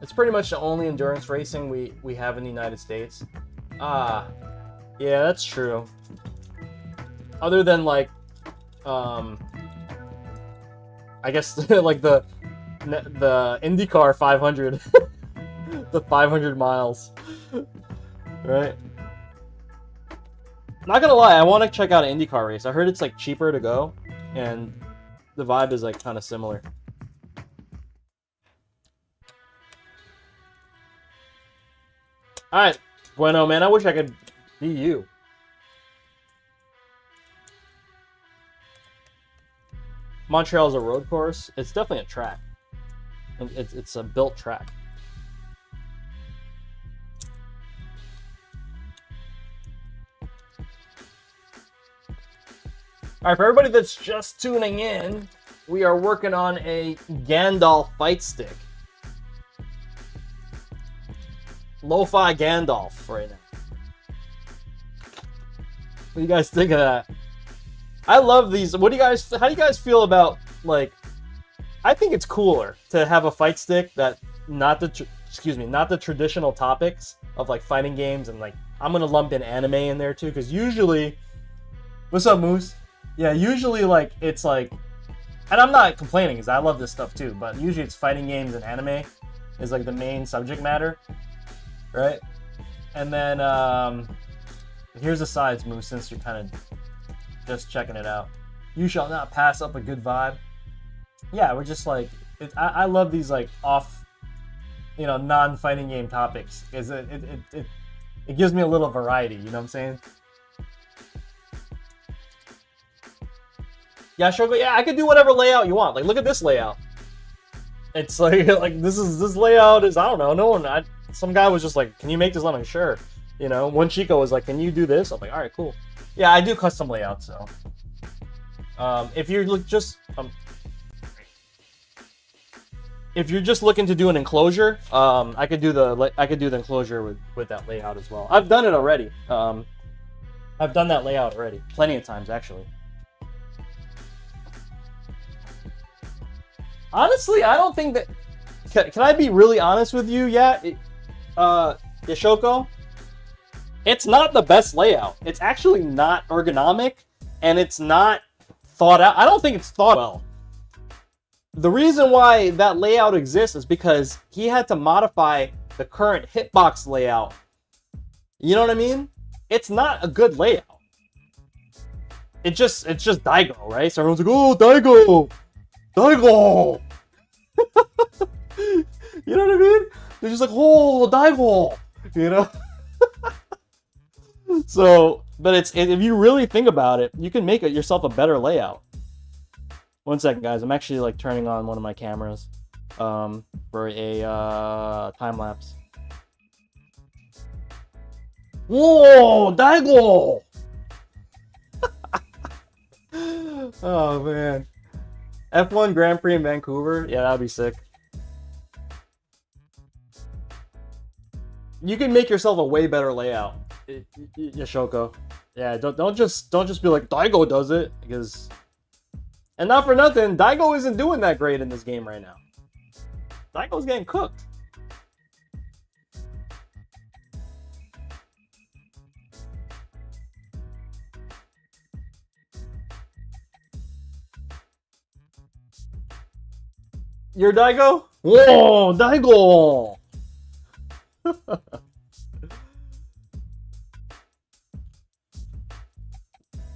It's pretty much the only endurance racing we have in the United States. Ah, yeah, that's true. Other than like, I guess like the IndyCar 500, the 500 miles, right? Not gonna lie, I want to check out an IndyCar race. I heard it's like cheaper to go, and the vibe is like kind of similar. Alright, bueno, man, I wish I could be you. Montreal's a road course. It's definitely a track. It's a built track. Alright, for everybody that's just tuning in, we are working on a Gandalf Fightstick. Lo-fi Gandalf right now. What do you guys think of that? I love these. How do you guys feel about, like, I think it's cooler to have a fight stick that not the traditional topics of like fighting games, and like I'm gonna lump in anime in there too, because usually, what's up, Moose? Yeah, usually like it's like, and I'm not complaining because I love this stuff too, but usually it's fighting games and anime is like the main subject matter, right? And then here's a sides move since you're kind of just checking it out. You shall not pass up a good vibe. Yeah, we're just like, I love these like off, you know, non-fighting game topics because it gives me a little variety. You know what I'm saying? Yeah, Shoko. Yeah, I could do whatever layout you want. Like, look at this layout. It's like this layout is, I don't know. No one. Some guy was just like, "Can you make this?" I'm like, "Sure." You know, one Chico was like, "Can you do this?" I'm like, "All right, cool." Yeah, I do custom layouts. So, if you're just looking to do an enclosure, I could do the enclosure with that layout as well. I've done it already. I've done that layout already, plenty of times actually. Honestly, I don't think that. Can I be really honest with you? Yeah, Yashoko, it's not the best layout. It's actually not ergonomic, and it's not thought out. I don't think it's thought well. The reason why that layout exists is because he had to modify the current hitbox layout. You know what I mean? It's not a good layout. It's just Daigo, right? So everyone's like, "Oh, Daigo! Daigo!" You know what I mean? They're just like, "Oh, Daigo!" You know? So, but if you really think about it, you can make it yourself a better layout. One second, guys. I'm actually like turning on one of my cameras for a time lapse. Whoa, Daigo! Oh man. F1 Grand Prix in Vancouver? Yeah, that'd be sick. You can make yourself a way better layout, Yashoko. Yeah, don't just be like Daigo does it, because, and not for nothing, Daigo isn't doing that great in this game right now. Daigo's getting cooked. You're Daigo? Whoa, Daigo!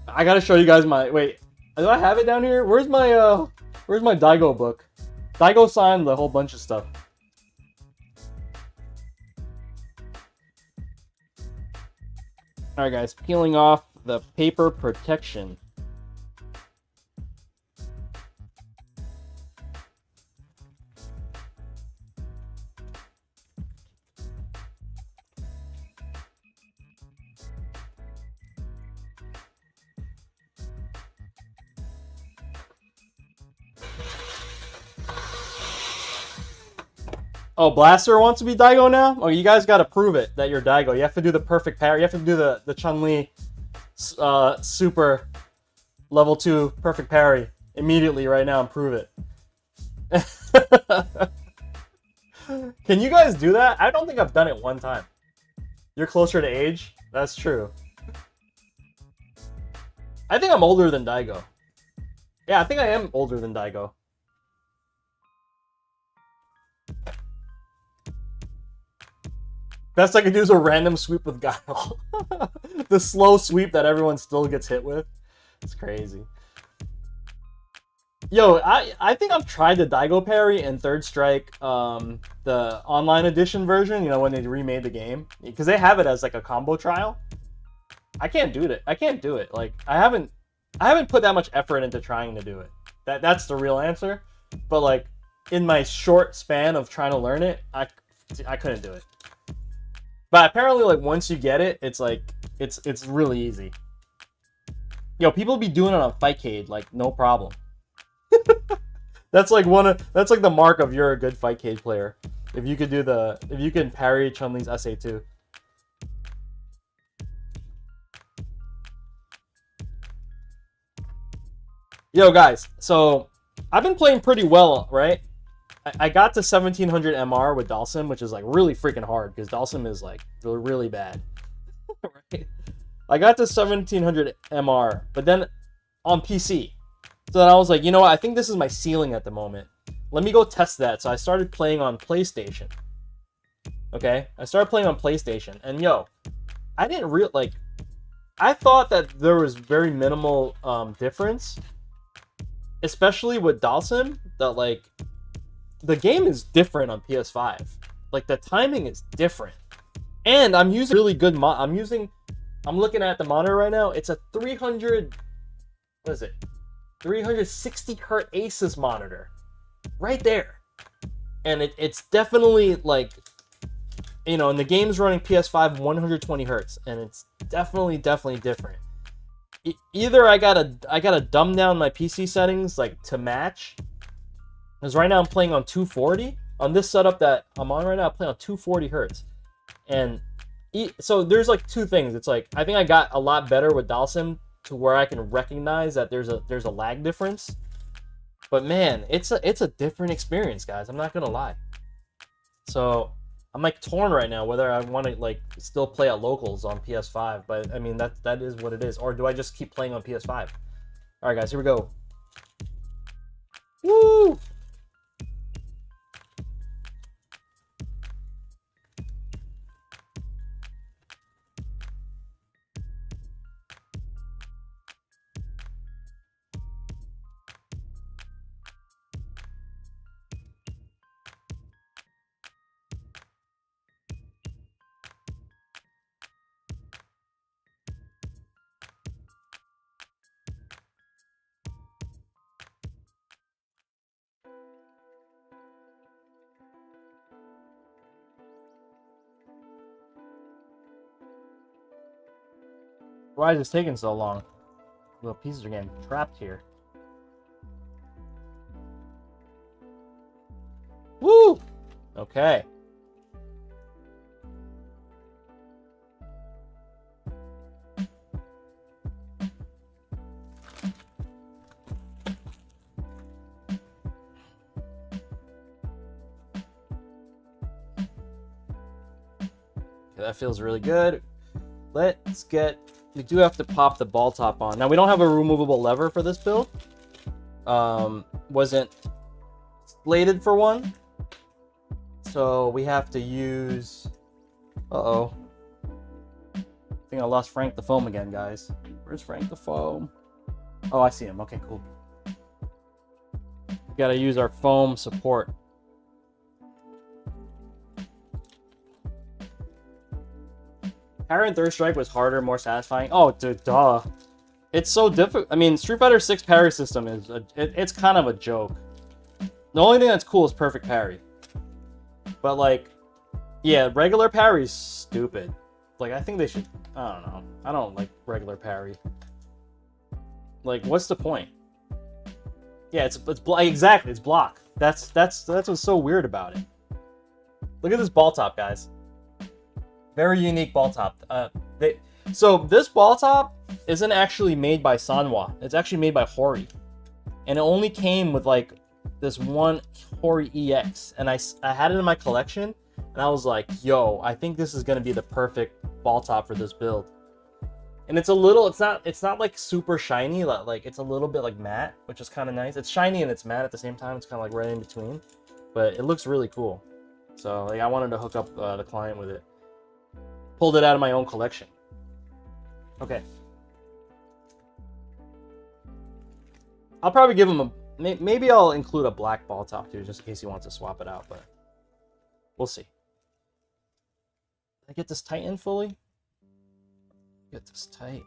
I gotta show you guys my, wait, do I have it down here? Where's my Daigo book? Daigo signed a whole bunch of stuff. Alright guys, peeling off the paper protection. Oh, Blaster wants to be Daigo now? Oh, you guys gotta prove it that you're Daigo. You have to do the perfect parry. You have to do the Chun-Li super level 2 perfect parry immediately right now and prove it. Can you guys do that? I don't think I've done it one time. You're closer to age? That's true. I think I'm older than Daigo. Yeah, I think I am older than Daigo. Best I can do is a random sweep with Guile. The slow sweep that everyone still gets hit with. It's crazy. Yo, I think I've tried the Daigo parry in Third Strike, the online edition version, you know, when they remade the game. Because they have it as like a combo trial. I can't do it. I can't do it. Like, I haven't put that much effort into trying to do it. That's the real answer. But like, in my short span of trying to learn it, I couldn't do it. But apparently, like, once you get it, it's like, it's really easy. Yo, people be doing it on Fightcade, like, no problem. That's like the mark of you're a good Fightcade player. If you can parry Chun-Li's SA2. Yo, guys, so I've been playing pretty well, right? I got to 1700 MR with Dalsim, which is like really freaking hard because Dalsim is like really bad. Right? I got to 1700 MR, but then on PC. So then I was like, you know what? I think this is my ceiling at the moment. Let me go test that. So I started playing on PlayStation. Okay? I started playing on PlayStation. And yo, I didn't like... I thought that there was very minimal difference. Especially with Dalsim. That, like... The game is different on PS5. Like, the timing is different. And I'm using really good I'm looking at the monitor right now. It's a 300... What is it? 360 hertz Asus monitor. Right there. And it's definitely, like... You know, and the game's running PS5 120 hertz. And it's definitely different. Either I gotta dumb down my PC settings, like, to match. Because right now I'm playing on 240. On this setup that I'm on right now, I'm playing on 240 hertz. And so there's like two things. It's like, I think I got a lot better with Dalsim to where I can recognize that there's a lag difference. But man, it's a different experience, guys. I'm not gonna lie. So I'm like torn right now whether I want to like still play at locals on PS5. But I mean that is what it is. Or do I just keep playing on PS5? All right, guys, here we go. Woo! Why is this taking so long? Little pieces are getting trapped here. Woo! Okay. That feels really good. Let's get... We do have to pop the ball top on. Now, we don't have a removable lever for this build. Wasn't slated for one. So, we have to use... Uh-oh. I think I lost Frank the Foam again, guys. Where's Frank the Foam? Oh, I see him. Okay, cool. We gotta use our foam support. Parry and Third Strike was harder, more satisfying. Oh, dude, duh. It's so difficult. I mean, Street Fighter 6 parry system is... it's kind of a joke. The only thing that's cool is perfect parry. But, like... Yeah, regular parry's stupid. Like, I think they should... I don't know. I don't like regular parry. Like, what's the point? Yeah, it's exactly, it's block. That's what's so weird about it. Look at this ball top, guys. Very unique ball top. So this ball top isn't actually made by Sanwa. It's actually made by Hori. And it only came with like this one Hori EX. And I had it in my collection. And I was like, yo, I think this is going to be the perfect ball top for this build. And it's a little, it's not like super shiny. Like it's a little bit like matte, which is kind of nice. It's shiny and it's matte at the same time. It's kind of like right in between. But it looks really cool. So like I wanted to hook up the client with it. Pulled it out of my own collection. Okay. I'll probably give him a... Maybe I'll include a black ball top too, just in case he wants to swap it out, but... We'll see. Did I get this tight in fully? Get this tight.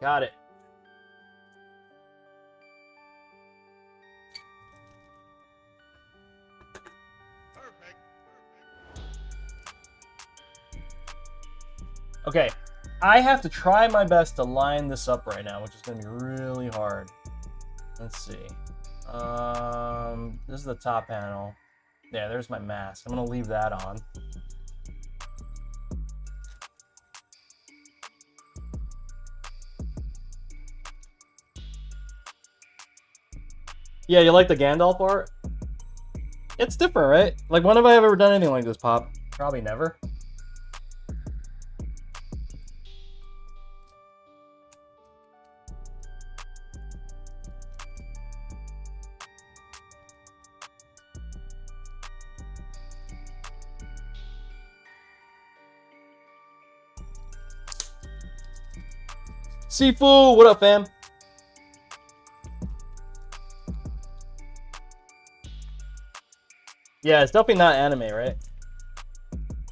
Got it. Okay, I have to try my best to line this up right now, which is going to be really hard. Let's see. This is the top panel. Yeah, there's my mask. I'm going to leave that on. Yeah, you like the Gandalf art? It's different, right? Like, when have I ever done anything like this, Pop? Probably never. Sifu, what up, fam? Yeah, it's definitely not anime, right?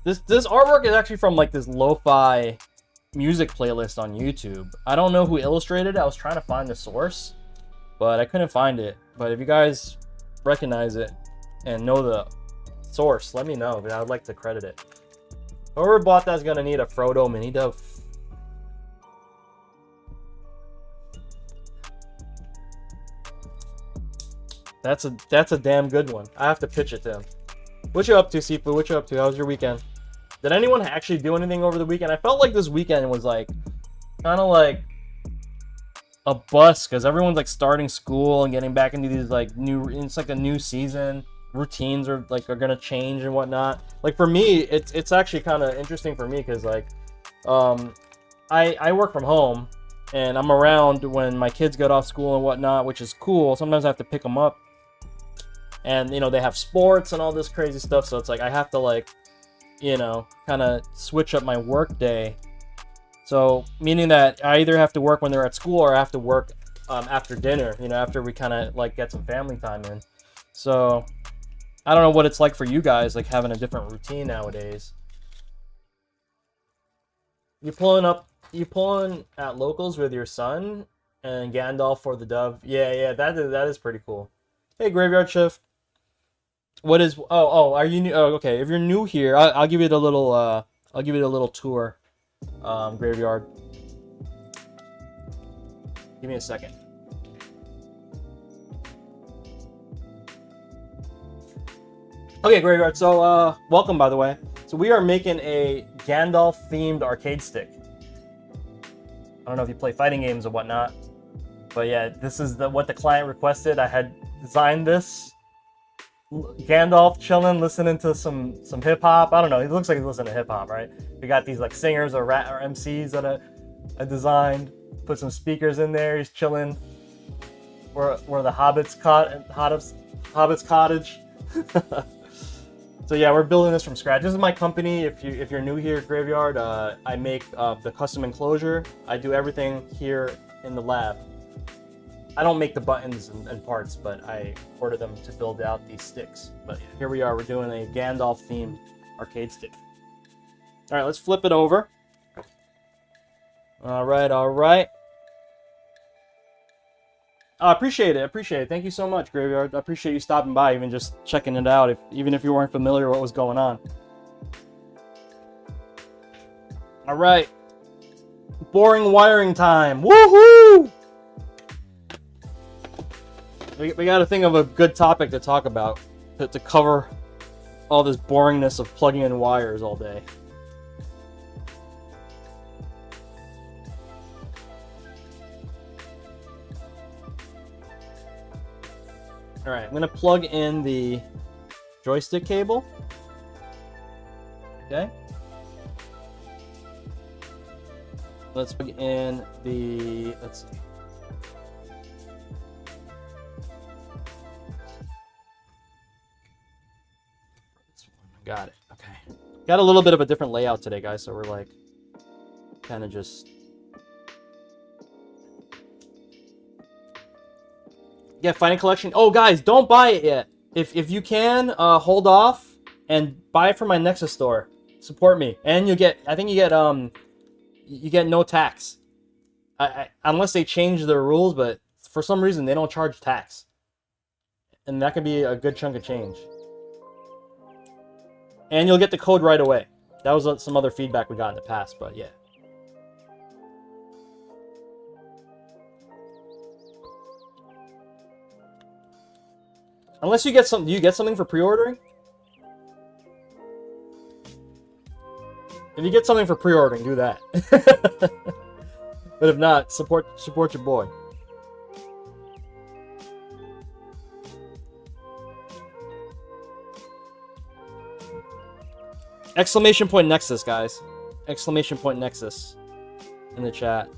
This artwork is actually from like this lo-fi music playlist on YouTube. I don't know who illustrated it. I was trying to find the source, but I couldn't find it. But if you guys recognize it and know the source, let me know, because I would like to credit it. Whoever bought that's gonna need a Frodo mini dove. That's a damn good one. I have to pitch it to him. What you up to, Sifu? What you up to? How was your weekend? Did anyone actually do anything over the weekend? I felt like this weekend was like kind of like a bust, because everyone's like starting school and getting back into these like new. It's like a new season. Routines are gonna change and whatnot. Like for me, it's actually kind of interesting for me, because like I work from home and I'm around when my kids get off school and whatnot, which is cool. Sometimes I have to pick them up, and you know they have sports and all this crazy stuff, so it's like I have to like, you know, kind of switch up my work day. So meaning that I either have to work when they're at school, or I have to work after dinner, you know, after we kind of like get some family time in. So I don't know what it's like for you guys, like having a different routine nowadays. You pulling at locals with your son and Gandalf for the dove? Yeah, that is pretty cool. Hey, Graveyard Shift. What is? Are you new? Oh, okay. If you're new here, I'll give you the little. I'll give you the little tour. Graveyard. Give me a second. Okay, Graveyard. So, welcome, by the way. So we are making a Gandalf-themed arcade stick. I don't know if you play fighting games or whatnot, but yeah, this is what the client requested. I had designed this. Gandalf chilling, listening to some hip hop. I don't know. He looks like he's listening to hip hop, right? We got these like singers or MCs that I designed. Put some speakers in there. He's chilling. Where the Hobbit's cottage. So yeah, we're building this from scratch. This is my company. If you're new here, Graveyard, I make the custom enclosure. I do everything here in the lab. I don't make the buttons and parts, but I order them to build out these sticks. But here we are. We're doing a Gandalf-themed arcade stick. All right, let's flip it over. All right. I appreciate it. Thank you so much, Graveyard. I appreciate you stopping by, even just checking it out, even if you weren't familiar with what was going on. All right. Boring wiring time. Woohoo! We got to think of a good topic to talk about to cover all this boringness of plugging in wires all day. All right, I'm going to plug in the joystick cable. Okay. Let's plug in the, let's see. Got it. Okay. Got a little bit of a different layout today, guys, so we're like kind of just Fighting Collection. Oh, guys, don't buy it yet. If you can, hold off and buy it from my Nexus store. Support me, and you get. I think you get no tax. Unless they change the rules, but for some reason they don't charge tax, and that could be a good chunk of change. And you'll get the code right away. That was some other feedback we got in the past, but yeah. Unless you get some, do you get something for pre-ordering? If you get something for pre-ordering, do that. But if not, support your boy. Exclamation point Nexus, guys. Exclamation point Nexus in the chat.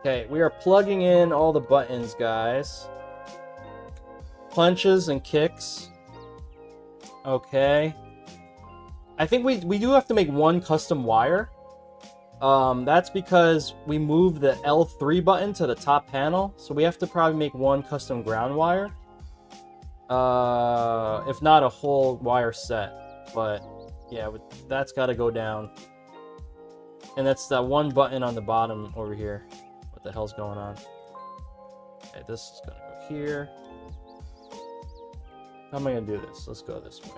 Okay, we are plugging in all the buttons, guys. Punches and kicks. Okay. I think we do have to make one custom wire. That's because we moved the L3 button to the top panel, so we have to probably make one custom ground wire. If not a whole wire set, but yeah, that's got to go down. And that's that one button on the bottom over here. What the hell's going on? Okay, this is gonna go here. How am I gonna do this? Let's go this way.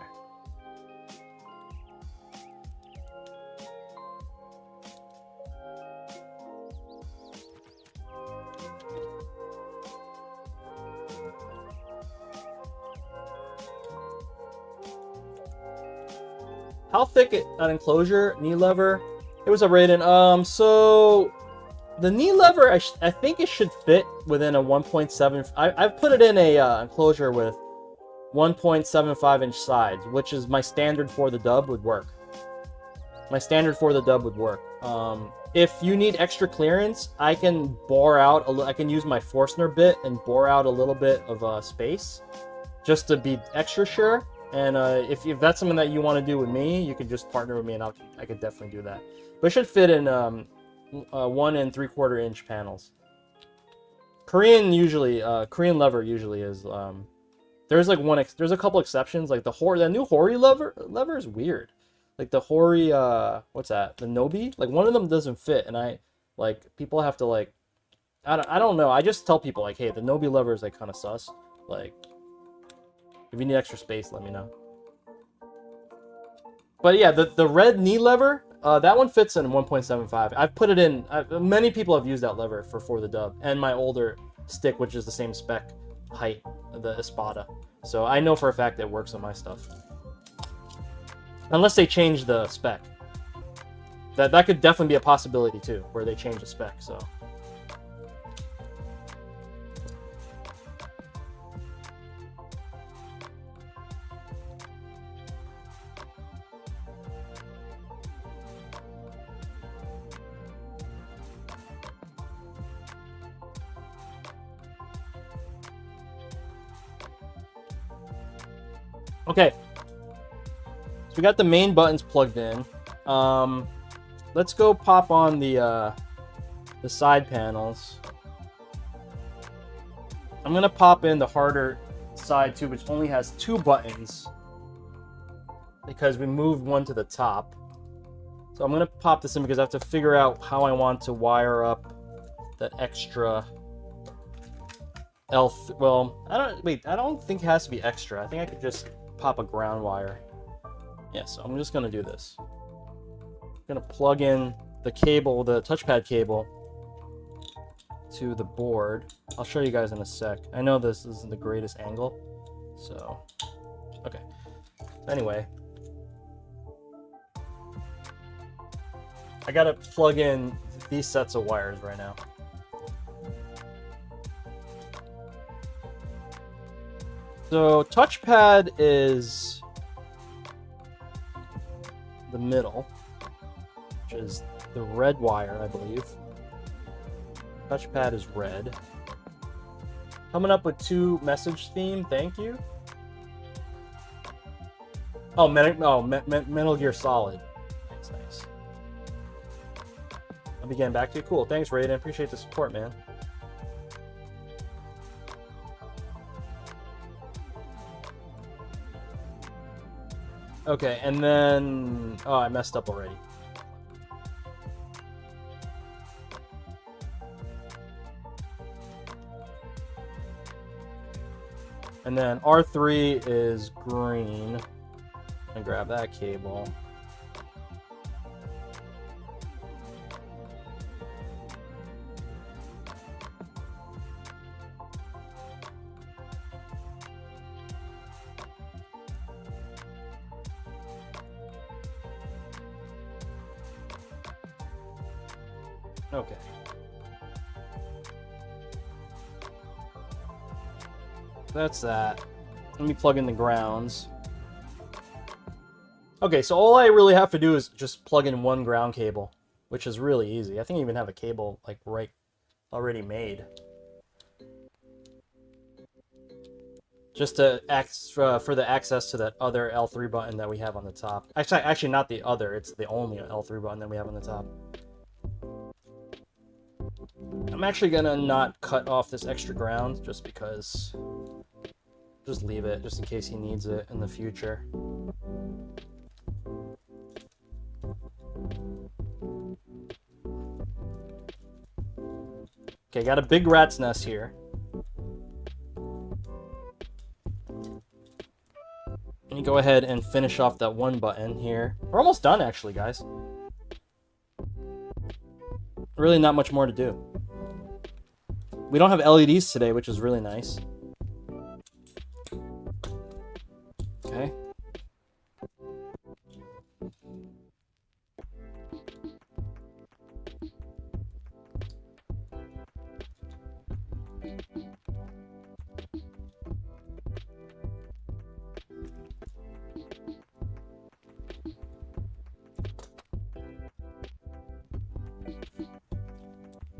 How thick an enclosure? Knee lever? It was a Raiden. So the knee lever, I think it should fit within a 1.7. I've put it in a enclosure with 1.75 inch sides, which is my standard for the dub would work. My standard for the dub would work. If you need extra clearance, I can bore out I can use my Forstner bit and bore out a little bit of space, just to be extra sure. And if that's something that you want to do with me, you could just partner with me, and I could definitely do that. But it should fit in 1 3/4 inch panels. Korean lever usually is. There's like there's a couple exceptions, like the new Hori lever is weird. Like the Hori, what's that? The Nobi? Like one of them doesn't fit, and people have to like, I don't know. I just tell people like, hey, the Nobi lever is like kind of sus. Like, if you need extra space, let me know. But yeah, the red knee lever, that one fits in 1.75. I've put it in. Many people have used that lever for the dub, and my older stick, which is the same spec height, the Espada. So I know for a fact it works on my stuff. Unless they change the spec. That could definitely be a possibility too, where they change the spec, so. Okay, so we got the main buttons plugged in. Let's go pop on the side panels. I'm gonna pop in the harder side too, which only has 2 buttons because we moved one to the top. So I'm gonna pop this in because I have to figure out how I want to wire up that extra well, I don't think it has to be extra. I think I could just pop a ground wire. Yeah, so I'm just gonna do this. I'm gonna plug in the cable, the touchpad cable, to the board. I'll show you guys in a sec. I know this isn't the greatest angle, so okay. Anyway, I gotta plug in these sets of wires right now. So touchpad is the middle, which is the red wire, I believe. Touchpad is red. Coming up with 2 message theme, thank you. Oh, Metal Gear Solid. Nice. I'll be getting back to you. Cool, thanks Raiden, appreciate the support, man. Okay, and then... Oh, I messed up already. And then R3 is green. And grab that cable. Okay. That's that. Let me plug in the grounds. Okay, so all I really have to do is just plug in 1 ground cable, which is really easy. I think I even have a cable like right already made. Just to for the access to that other L3 button that we have on the top. Actually not the other, it's the only L3 button that we have on the top. I'm actually gonna not cut off this extra ground just because. Just leave it, just in case he needs it in the future. Okay, got a big rat's nest here. Let me go ahead and finish off that one button here. We're almost done, actually, guys. Really not much more to do. We don't have LEDs today, which is really nice. Okay.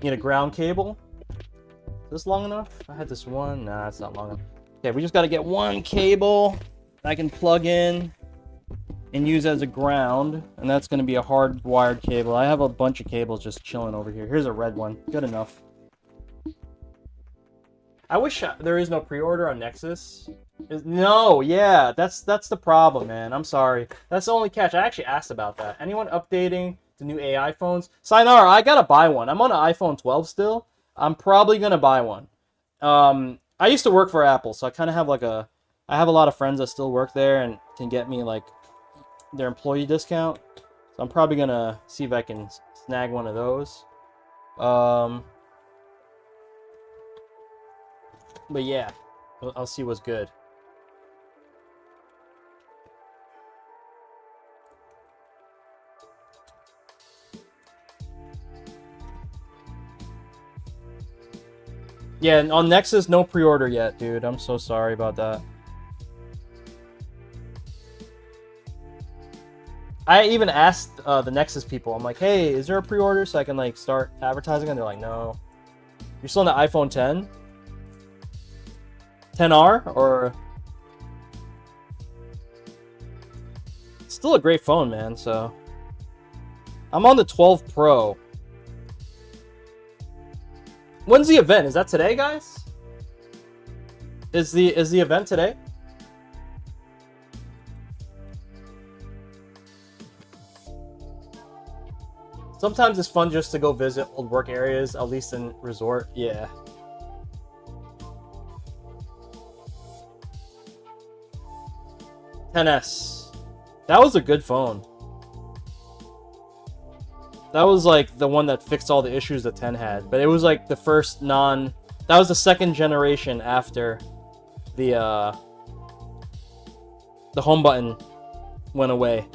Need a ground cable. Is this long enough? I had this one. Nah, it's not long enough. Okay, we just got to get one cable I can plug in and use as a ground, and that's going to be a hard-wired cable. I have a bunch of cables just chilling over here. Here's a red one. Good enough. I wish there is no pre-order on Nexus. No, yeah, that's the problem, man. I'm sorry. That's the only catch. I actually asked about that. Anyone updating the new AI phones? Sayonara, I gotta buy one. I'm on an iPhone 12 still. I'm probably gonna buy one. I used to work for Apple, so I kind of have like I have a lot of friends that still work there and can get me like their employee discount. So I'm probably gonna see if I can snag one of those. But yeah, I'll see what's good. Yeah, on Nexus, no pre-order yet, dude. I'm so sorry about that. I even asked the Nexus people. I'm like, hey, is there a pre-order so I can like start advertising? And they're like, no. You're still on the iPhone 10? 10R or it's still a great phone, man. So I'm on the 12 Pro. When's the event? Is that today, guys? Is the event today? Sometimes it's fun just to go visit old work areas, at least in resort. Yeah. XS. That was a good phone. That was like the one that fixed all the issues that 10 had. But it was like the first that was the second generation after the home button went away.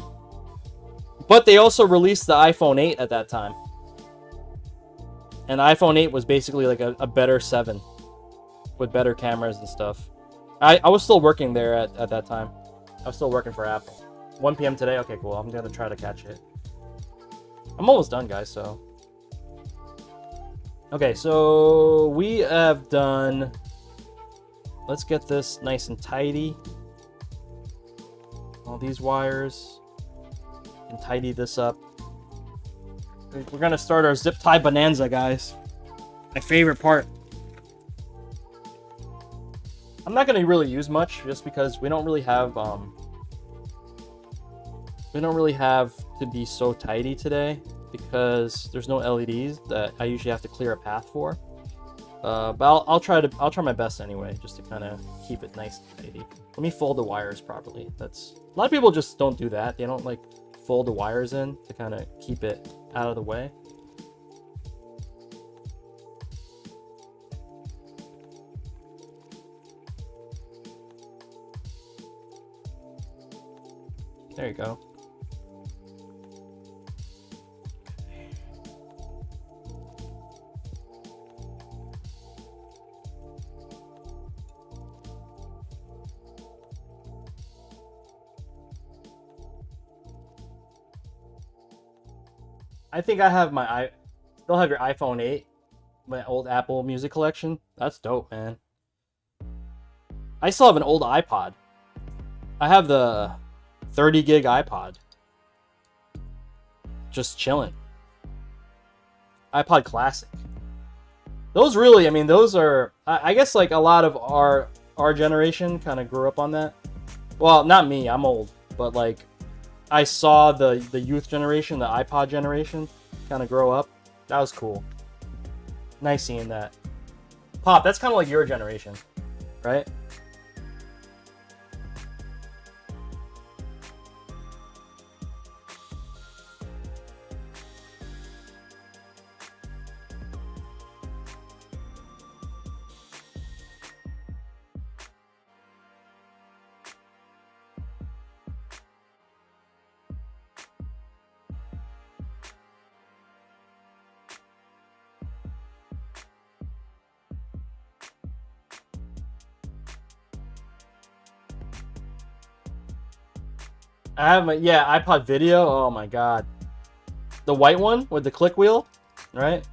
But they also released the iPhone 8 at that time. And the iPhone 8 was basically like a better 7 with better cameras and stuff. I was still working there at that time. I was still working for Apple. 1 p.m. today? Okay, cool. I'm going to try to catch it. I'm almost done, guys, so... Okay, so we have done... Let's get this nice and tidy. All these wires. And tidy this up. We're going to start our zip tie bonanza, guys. My favorite part. I'm not going to really use much, just because we don't really have to be so tidy today, because there's no LEDs that I usually have to clear a path for. But I'll try my best anyway, just to kind of keep it nice and tidy. Let me fold the wires properly. That's a lot of people just don't do that. They don't like fold the wires in to kind of keep it out of the way. There you go. I think I have still have your iPhone 8. my old Apple Music collection. That's dope, man. I still have an old iPod. I have the 30 gig iPod. Just chilling. iPod Classic. Those really, I mean, those are, I guess like a lot of our generation kind of grew up on that. Well, not me, I'm old, but like I saw the youth generation, the iPod generation kind of grow up. That was cool. Nice seeing that. Pop, that's kind of like your generation, right? I have my, yeah, iPod Video. Oh my god. The white one with the click wheel, right?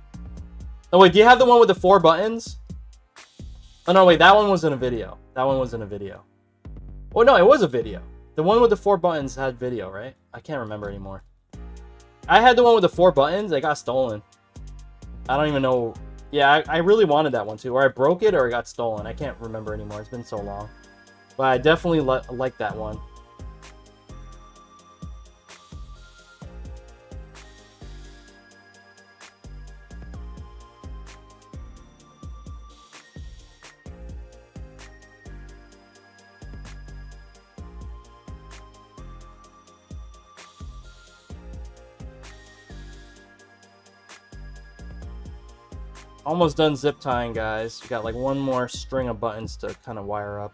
Oh wait, do you have the one with the 4 buttons? Oh no, wait, that one was in a video. That one was in a video. Oh no, it was a video. The one with the 4 buttons had video, right? I can't remember anymore. I had the one with the 4 buttons. It got stolen. I don't even know. Yeah, I really wanted that one too. Or I broke it or it got stolen. I can't remember anymore. It's been so long. But I definitely like that one. Almost done zip tying, guys. We got like one more string of buttons to kind of wire up.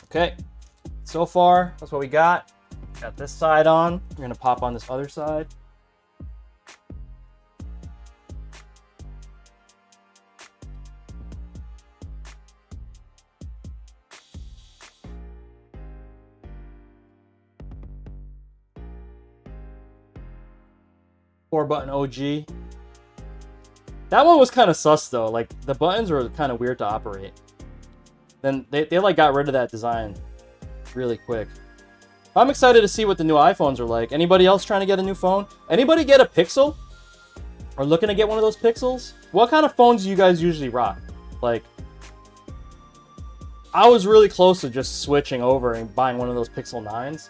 Okay, so far that's what we got. Got this side on. We're gonna pop on this other side. Four button OG. That one was kind of sus though. Like the buttons were kind of weird to operate. Then they like got rid of that design really quick. I'm excited to see what the new iPhones are like. Anybody else trying to get a new phone? Anybody get a Pixel? Or looking to get one of those Pixels? What kind of phones do you guys usually rock? Like, I was really close to just switching over and buying one of those Pixel 9s.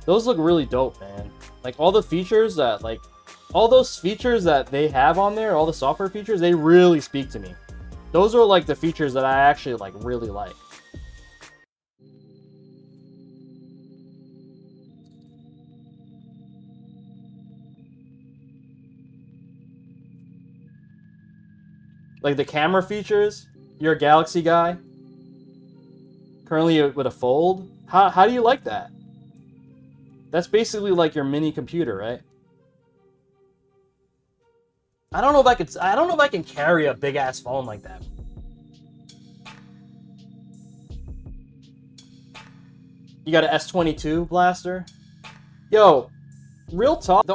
Those look really dope, man. Like all the features that all those features that they have on there, all the software features, they really speak to me. Those are like the features that I actually like really like. Like the camera features, you're a Galaxy guy. Currently with a Fold. How do you like that? That's basically like your mini computer, right? I don't know if I can carry a big ass phone like that. You got an S22 blaster? Yo, real talk.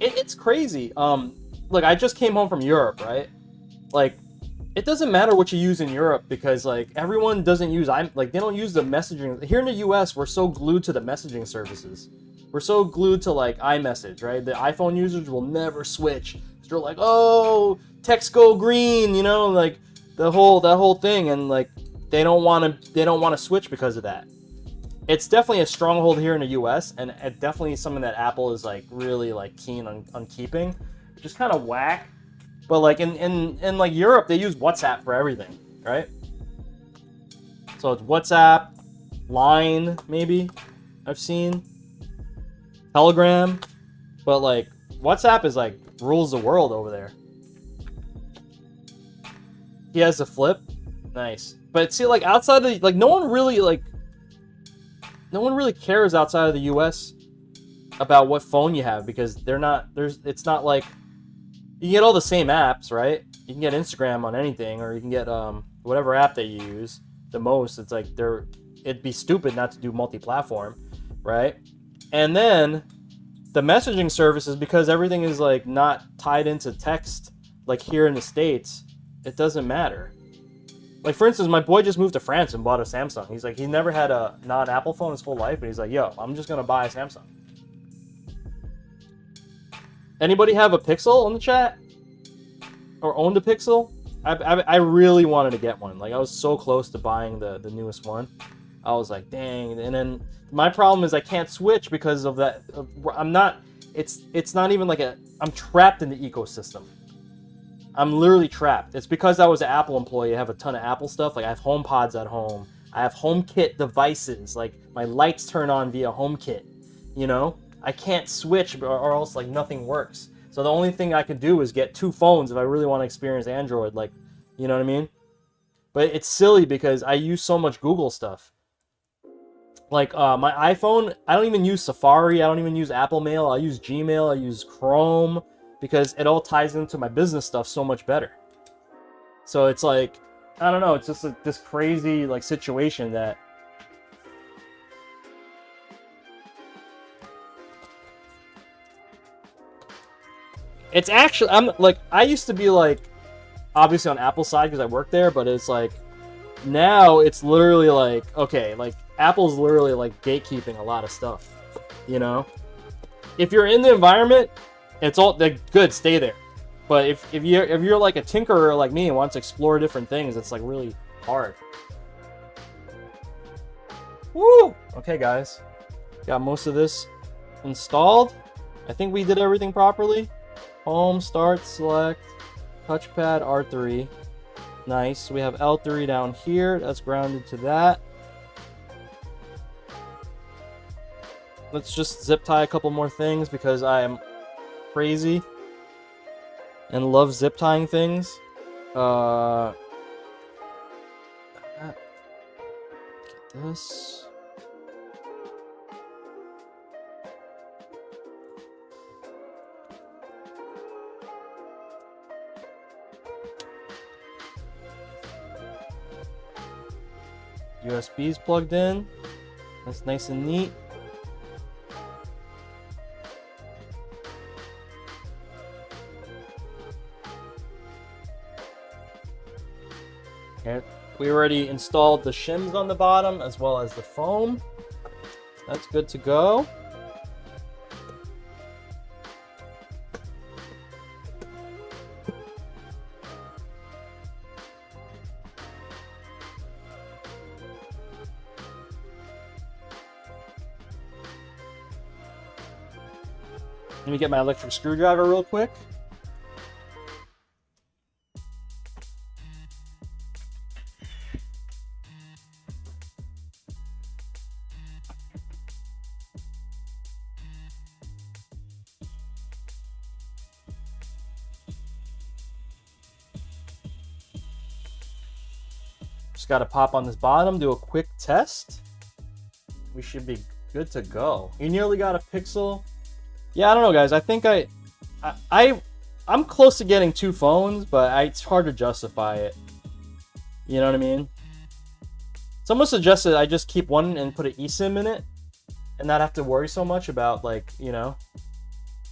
It's crazy. Look, I just came home from Europe, right? Like, it doesn't matter what you use in Europe because like everyone doesn't use they don't use the messaging. Here in the US, we're so glued to the messaging services. We're so glued to like iMessage, right? The iPhone users will never switch. They're like, oh, text go green, you know, like that whole thing, and like they don't want to switch because of that. It's definitely a stronghold here in the US, and it definitely is something that Apple is like really like keen on keeping. Just kind of whack. But like in like Europe, they use WhatsApp for everything, right? So it's WhatsApp, Line, maybe I've seen, Telegram, but like WhatsApp is like rules the world over there. He has a flip, nice. But see, like outside the no one really cares outside of the US about what phone you have because it's not like you can get all the same apps, right? You can get Instagram on anything, or you can get whatever app that you use the most, it's like it'd be stupid not to do multi-platform, right? And then the messaging services, because everything is like not tied into text like here in the States, it doesn't matter. Like, for instance, my boy just moved to France and bought a Samsung. He's like, he never had a non-Apple phone his whole life, and he's like, yo, I'm just gonna buy a Samsung. Anybody have a Pixel in the chat? Or owned a Pixel? I really wanted to get one. Like, I was so close to buying the newest one. I was like, dang. And then my problem is I can't switch because of that. I'm not, it's not even like I'm trapped in the ecosystem. I'm literally trapped. It's because I was an Apple employee. I have a ton of Apple stuff. Like, I have HomePods at home. I have HomeKit devices. Like, my lights turn on via HomeKit. You know? I can't switch or else, like, nothing works. So the only thing I could do is get 2 phones if I really want to experience Android. Like, you know what I mean? But it's silly because I use so much Google stuff. Like, my iPhone, I don't even use Safari. I don't even use Apple Mail. I use Gmail. I use Chrome. Because it all ties into my business stuff so much better. So it's like, I don't know, it's just this crazy like situation that it's actually, I'm like, I used to be like obviously on Apple side because I work there, but it's like now it's literally like, okay, like Apple's literally like gatekeeping a lot of stuff, you know? If you're in the environment, it's all good, stay there. But if you're like a tinkerer like me and wants to explore different things, it's like really hard. Woo! Okay, guys, got most of this installed. I think we did everything properly. Home, start, select, touchpad, R3. Nice. We have L3 down here. That's grounded to that. Let's just zip tie a couple more things because I am crazy and love zip tying things. Get this. USB's plugged in. That's nice and neat. Okay. We already installed the shims on the bottom as well as the foam. That's good to go. Let me get my electric screwdriver real quick. Just got to pop on this bottom, do a quick test. We should be good to go. You nearly got a Pixel. Yeah, I don't know, guys. I think I'm close to getting 2 phones, but it's hard to justify it. You know what I mean? Someone suggested I just keep one and put an eSIM in it and not have to worry so much about, like, you know.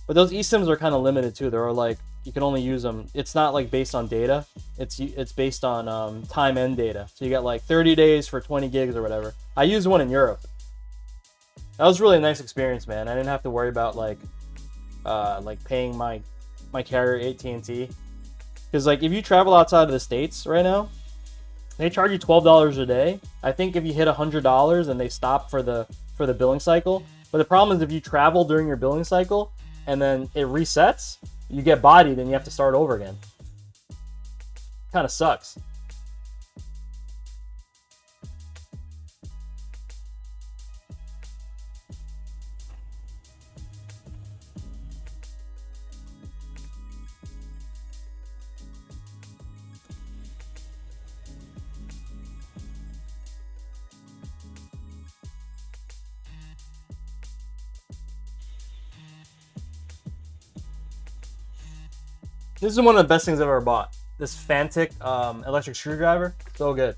But those eSIMs are kind of limited too. They're like, you can only use them. It's not like based on data. It's based on time and data. So you get like 30 days for 20 gigs or whatever. I used one in Europe. That was really a nice experience, man. I didn't have to worry about like paying my carrier AT&T, because like if you travel outside of the States right now, they charge you $12 a day. I think if you hit $100, and they stop for the billing cycle. But the problem is if you travel during your billing cycle and then it resets, you get bodied and you have to start over again. Kind of sucks. This is one of the best things I've ever bought. this Fantic electric screwdriver. So good.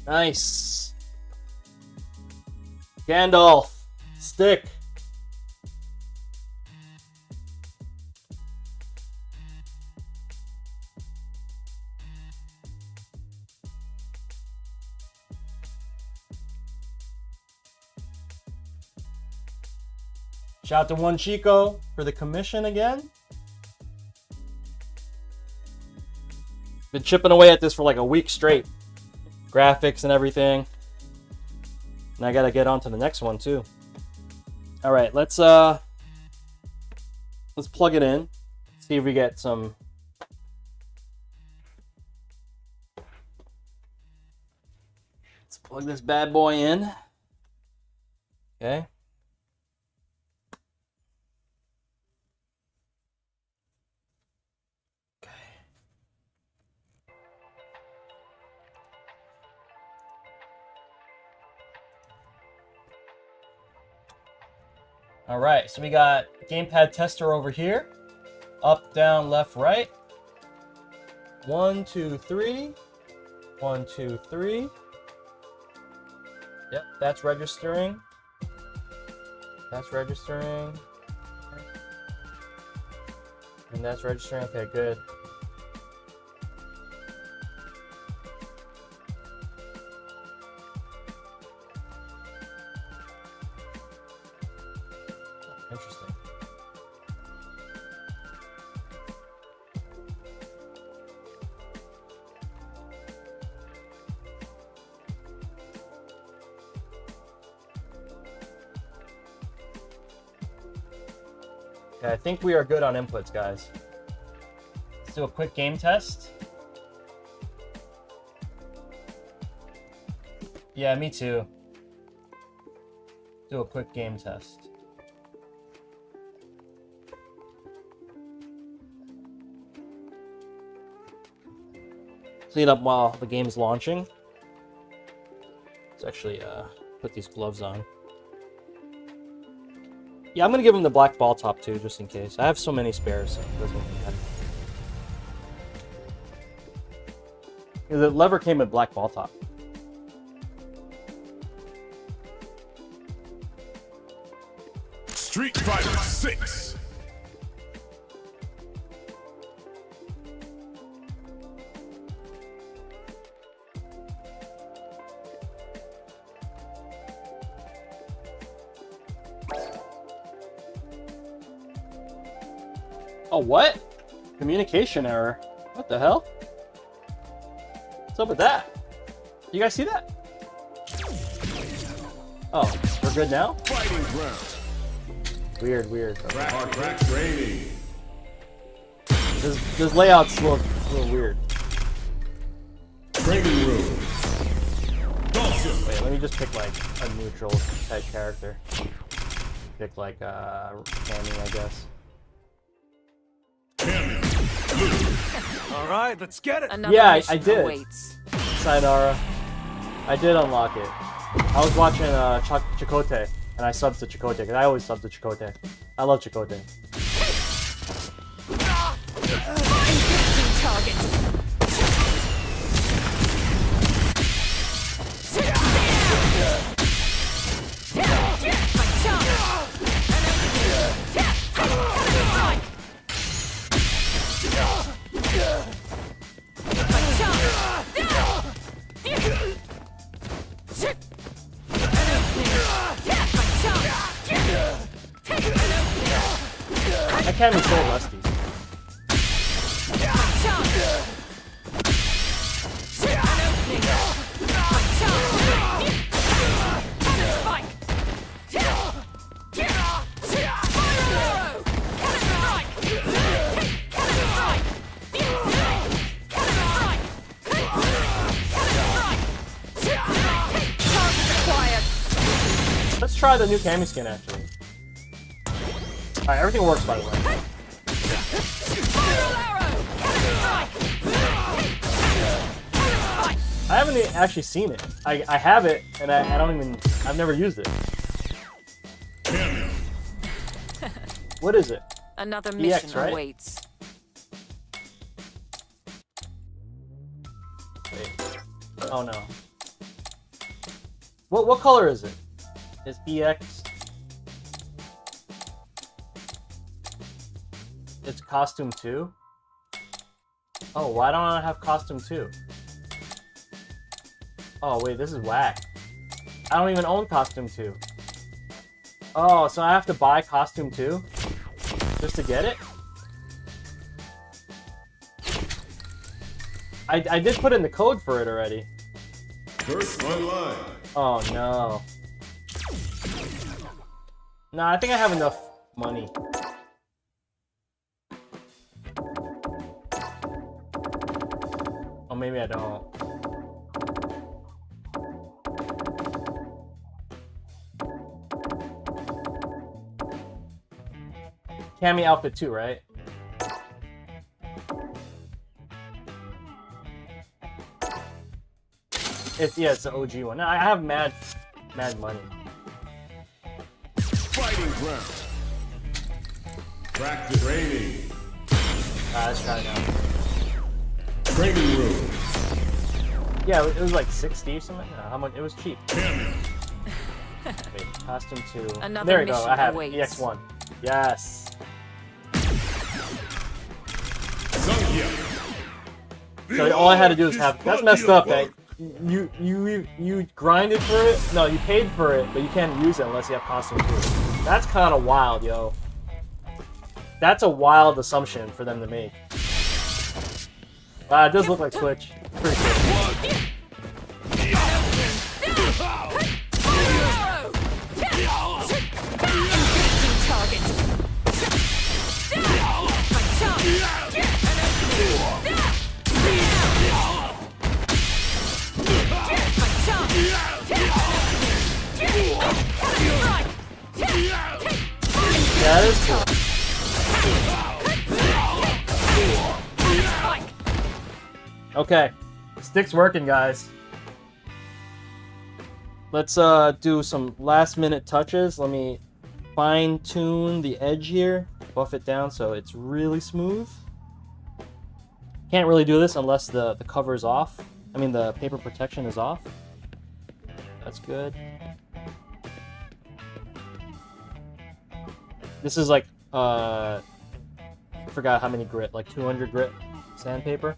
Nice. Gandalf. Stick. Shout out to One Chico for the commission again. Been chipping away at this for like a week straight. Graphics and everything. And I gotta get on to the next one too. All right, let's plug it in. See if we get some. Let's plug this bad boy in. Okay. All right, so we got gamepad tester over here. Up, down, left, right. 1, 2, 3. 1, 2, 3. Yep, that's registering. That's registering. And that's registering. Okay, good. Interesting. Okay, I think we are good on inputs, guys. Let's do a quick game test. Yeah, me too. Do a quick game test. Clean up while the game's launching. Let's actually put these gloves on. Yeah, I'm gonna give him the black ball top too, just in case. I have so many spares, so it doesn't matter. The lever came with black ball top. Street Fighter 6. Oh, what? Communication error. What the hell? What's up with that? You guys see that? Oh, we're good now? Fighting ground. Weird, weird. Crack training. This layout's a little weird. Training room. Dawson. Wait, let me just pick like a neutral type character. Pick like Cammy, I guess. All right, let's get it. Another Yeah, I mission did. awaits. Sayonara. I did unlock it. I was watching Chakotay, and I subbed to Chakotay, because I always sub to Chakotay. I love Chakotay. Engaging target. I Cammy's so rusty. Let's try the new Cammy skin actually. Alright, everything works by the way. I haven't actually seen it. I have it, and I don't even... I've never used it. What is it? Another mission EX, right? awaits. Wait. Oh no. What color is it? Is EX? It's costume 2? Oh, why don't I have costume 2? Oh wait, this is whack. I don't even own costume 2. Oh, so I have to buy costume 2? Just to get it? I did put in the code for it already. First online. Oh no. Nah, I think I have enough money. Oh, maybe I don't. Cammy outfit 2, right? Yeah, it's the OG one. No, I have mad money. Fighting ground. Practice training. Let's try it out. Training room. Yeah, it was like 60 or something. How much? It was cheap. Cammy. Wait, costume 2. Another There you go. mission I have awaits. EX1. Yes. So all I had to do is have. That's messed up. That you grinded for it. No, you paid for it, but you can't use it unless you have costume 2. That's kind of wild, yo. That's a wild assumption for them to make. It does look like Twitch. Pretty cool. Yeah, that is cool. Okay, stick's working, guys. Let's do some last minute touches. Let me fine tune the edge here, buff it down so it's really smooth. Can't really do this unless the cover is off. I mean the paper protection is off. That's good. This is like I forgot how many grit, like 200 grit sandpaper.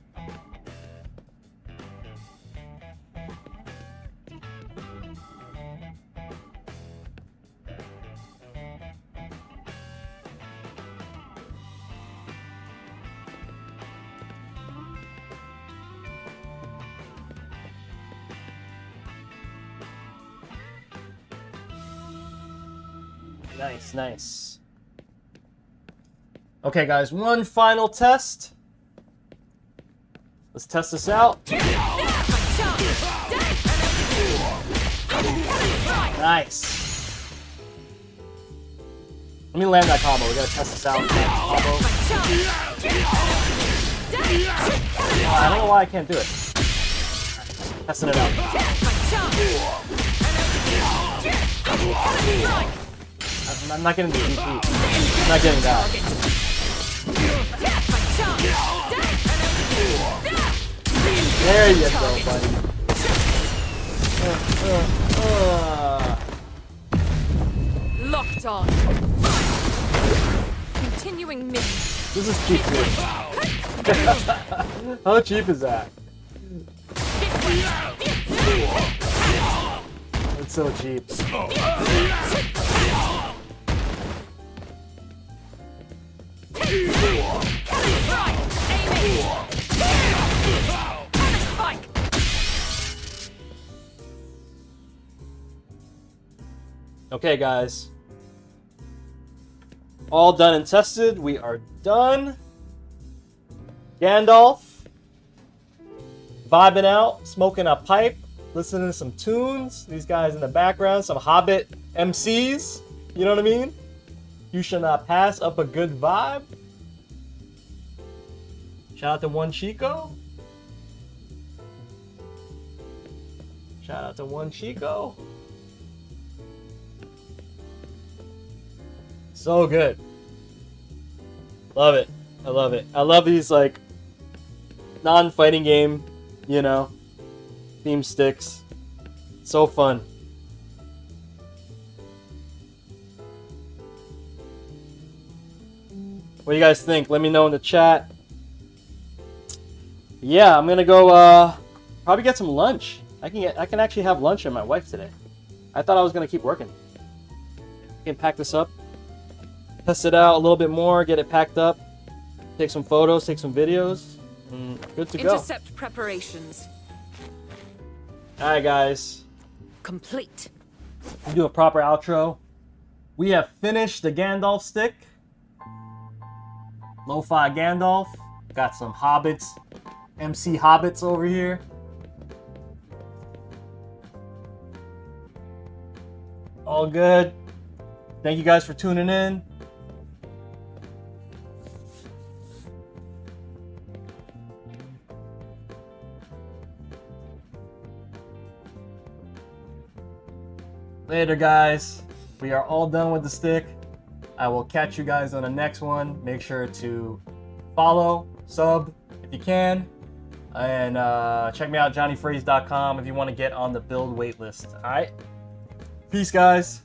Nice, nice. Okay, guys, one final test. Let's test this out. Nice. Let me land that combo. We gotta test this out. Combo. I don't know why I can't do it. Testing it out. I'm not getting the DP. I'm not getting that. There you go, buddy. Locked on. Continuing mission. This is cheap, dude. How cheap is that? It's so cheap. Strike! Aiming! Hammer spike! Okay, guys. All done and tested. We are done. Gandalf. Vibing out, smoking a pipe, listening to some tunes. These guys in the background, some Hobbit MCs. You know what I mean? You should not pass up a good vibe. Shout out to One Chico. Shout out to One Chico. So good. Love it. I love it. I love these like non-fighting game, you know, theme sticks. So fun. What do you guys think? Let me know in the chat. Yeah, I'm gonna go probably get some lunch. I can actually have lunch with my wife today. I thought I was gonna keep working. I can pack this up, test it out a little bit more, get it packed up, take some photos, take some videos, and good to go. Intercept preparations. Alright guys, Complete. we do a proper outro. We have finished the Gandalf stick. Lo-fi Gandalf. Got some hobbits, MC hobbits over here. All good. Thank you guys for tuning in. Later, guys. We are all done with the stick. I will catch you guys on the next one. Make sure to follow, sub if you can, and check me out, jonyfraze.com, if you want to get on the build waitlist. All right? Peace, guys.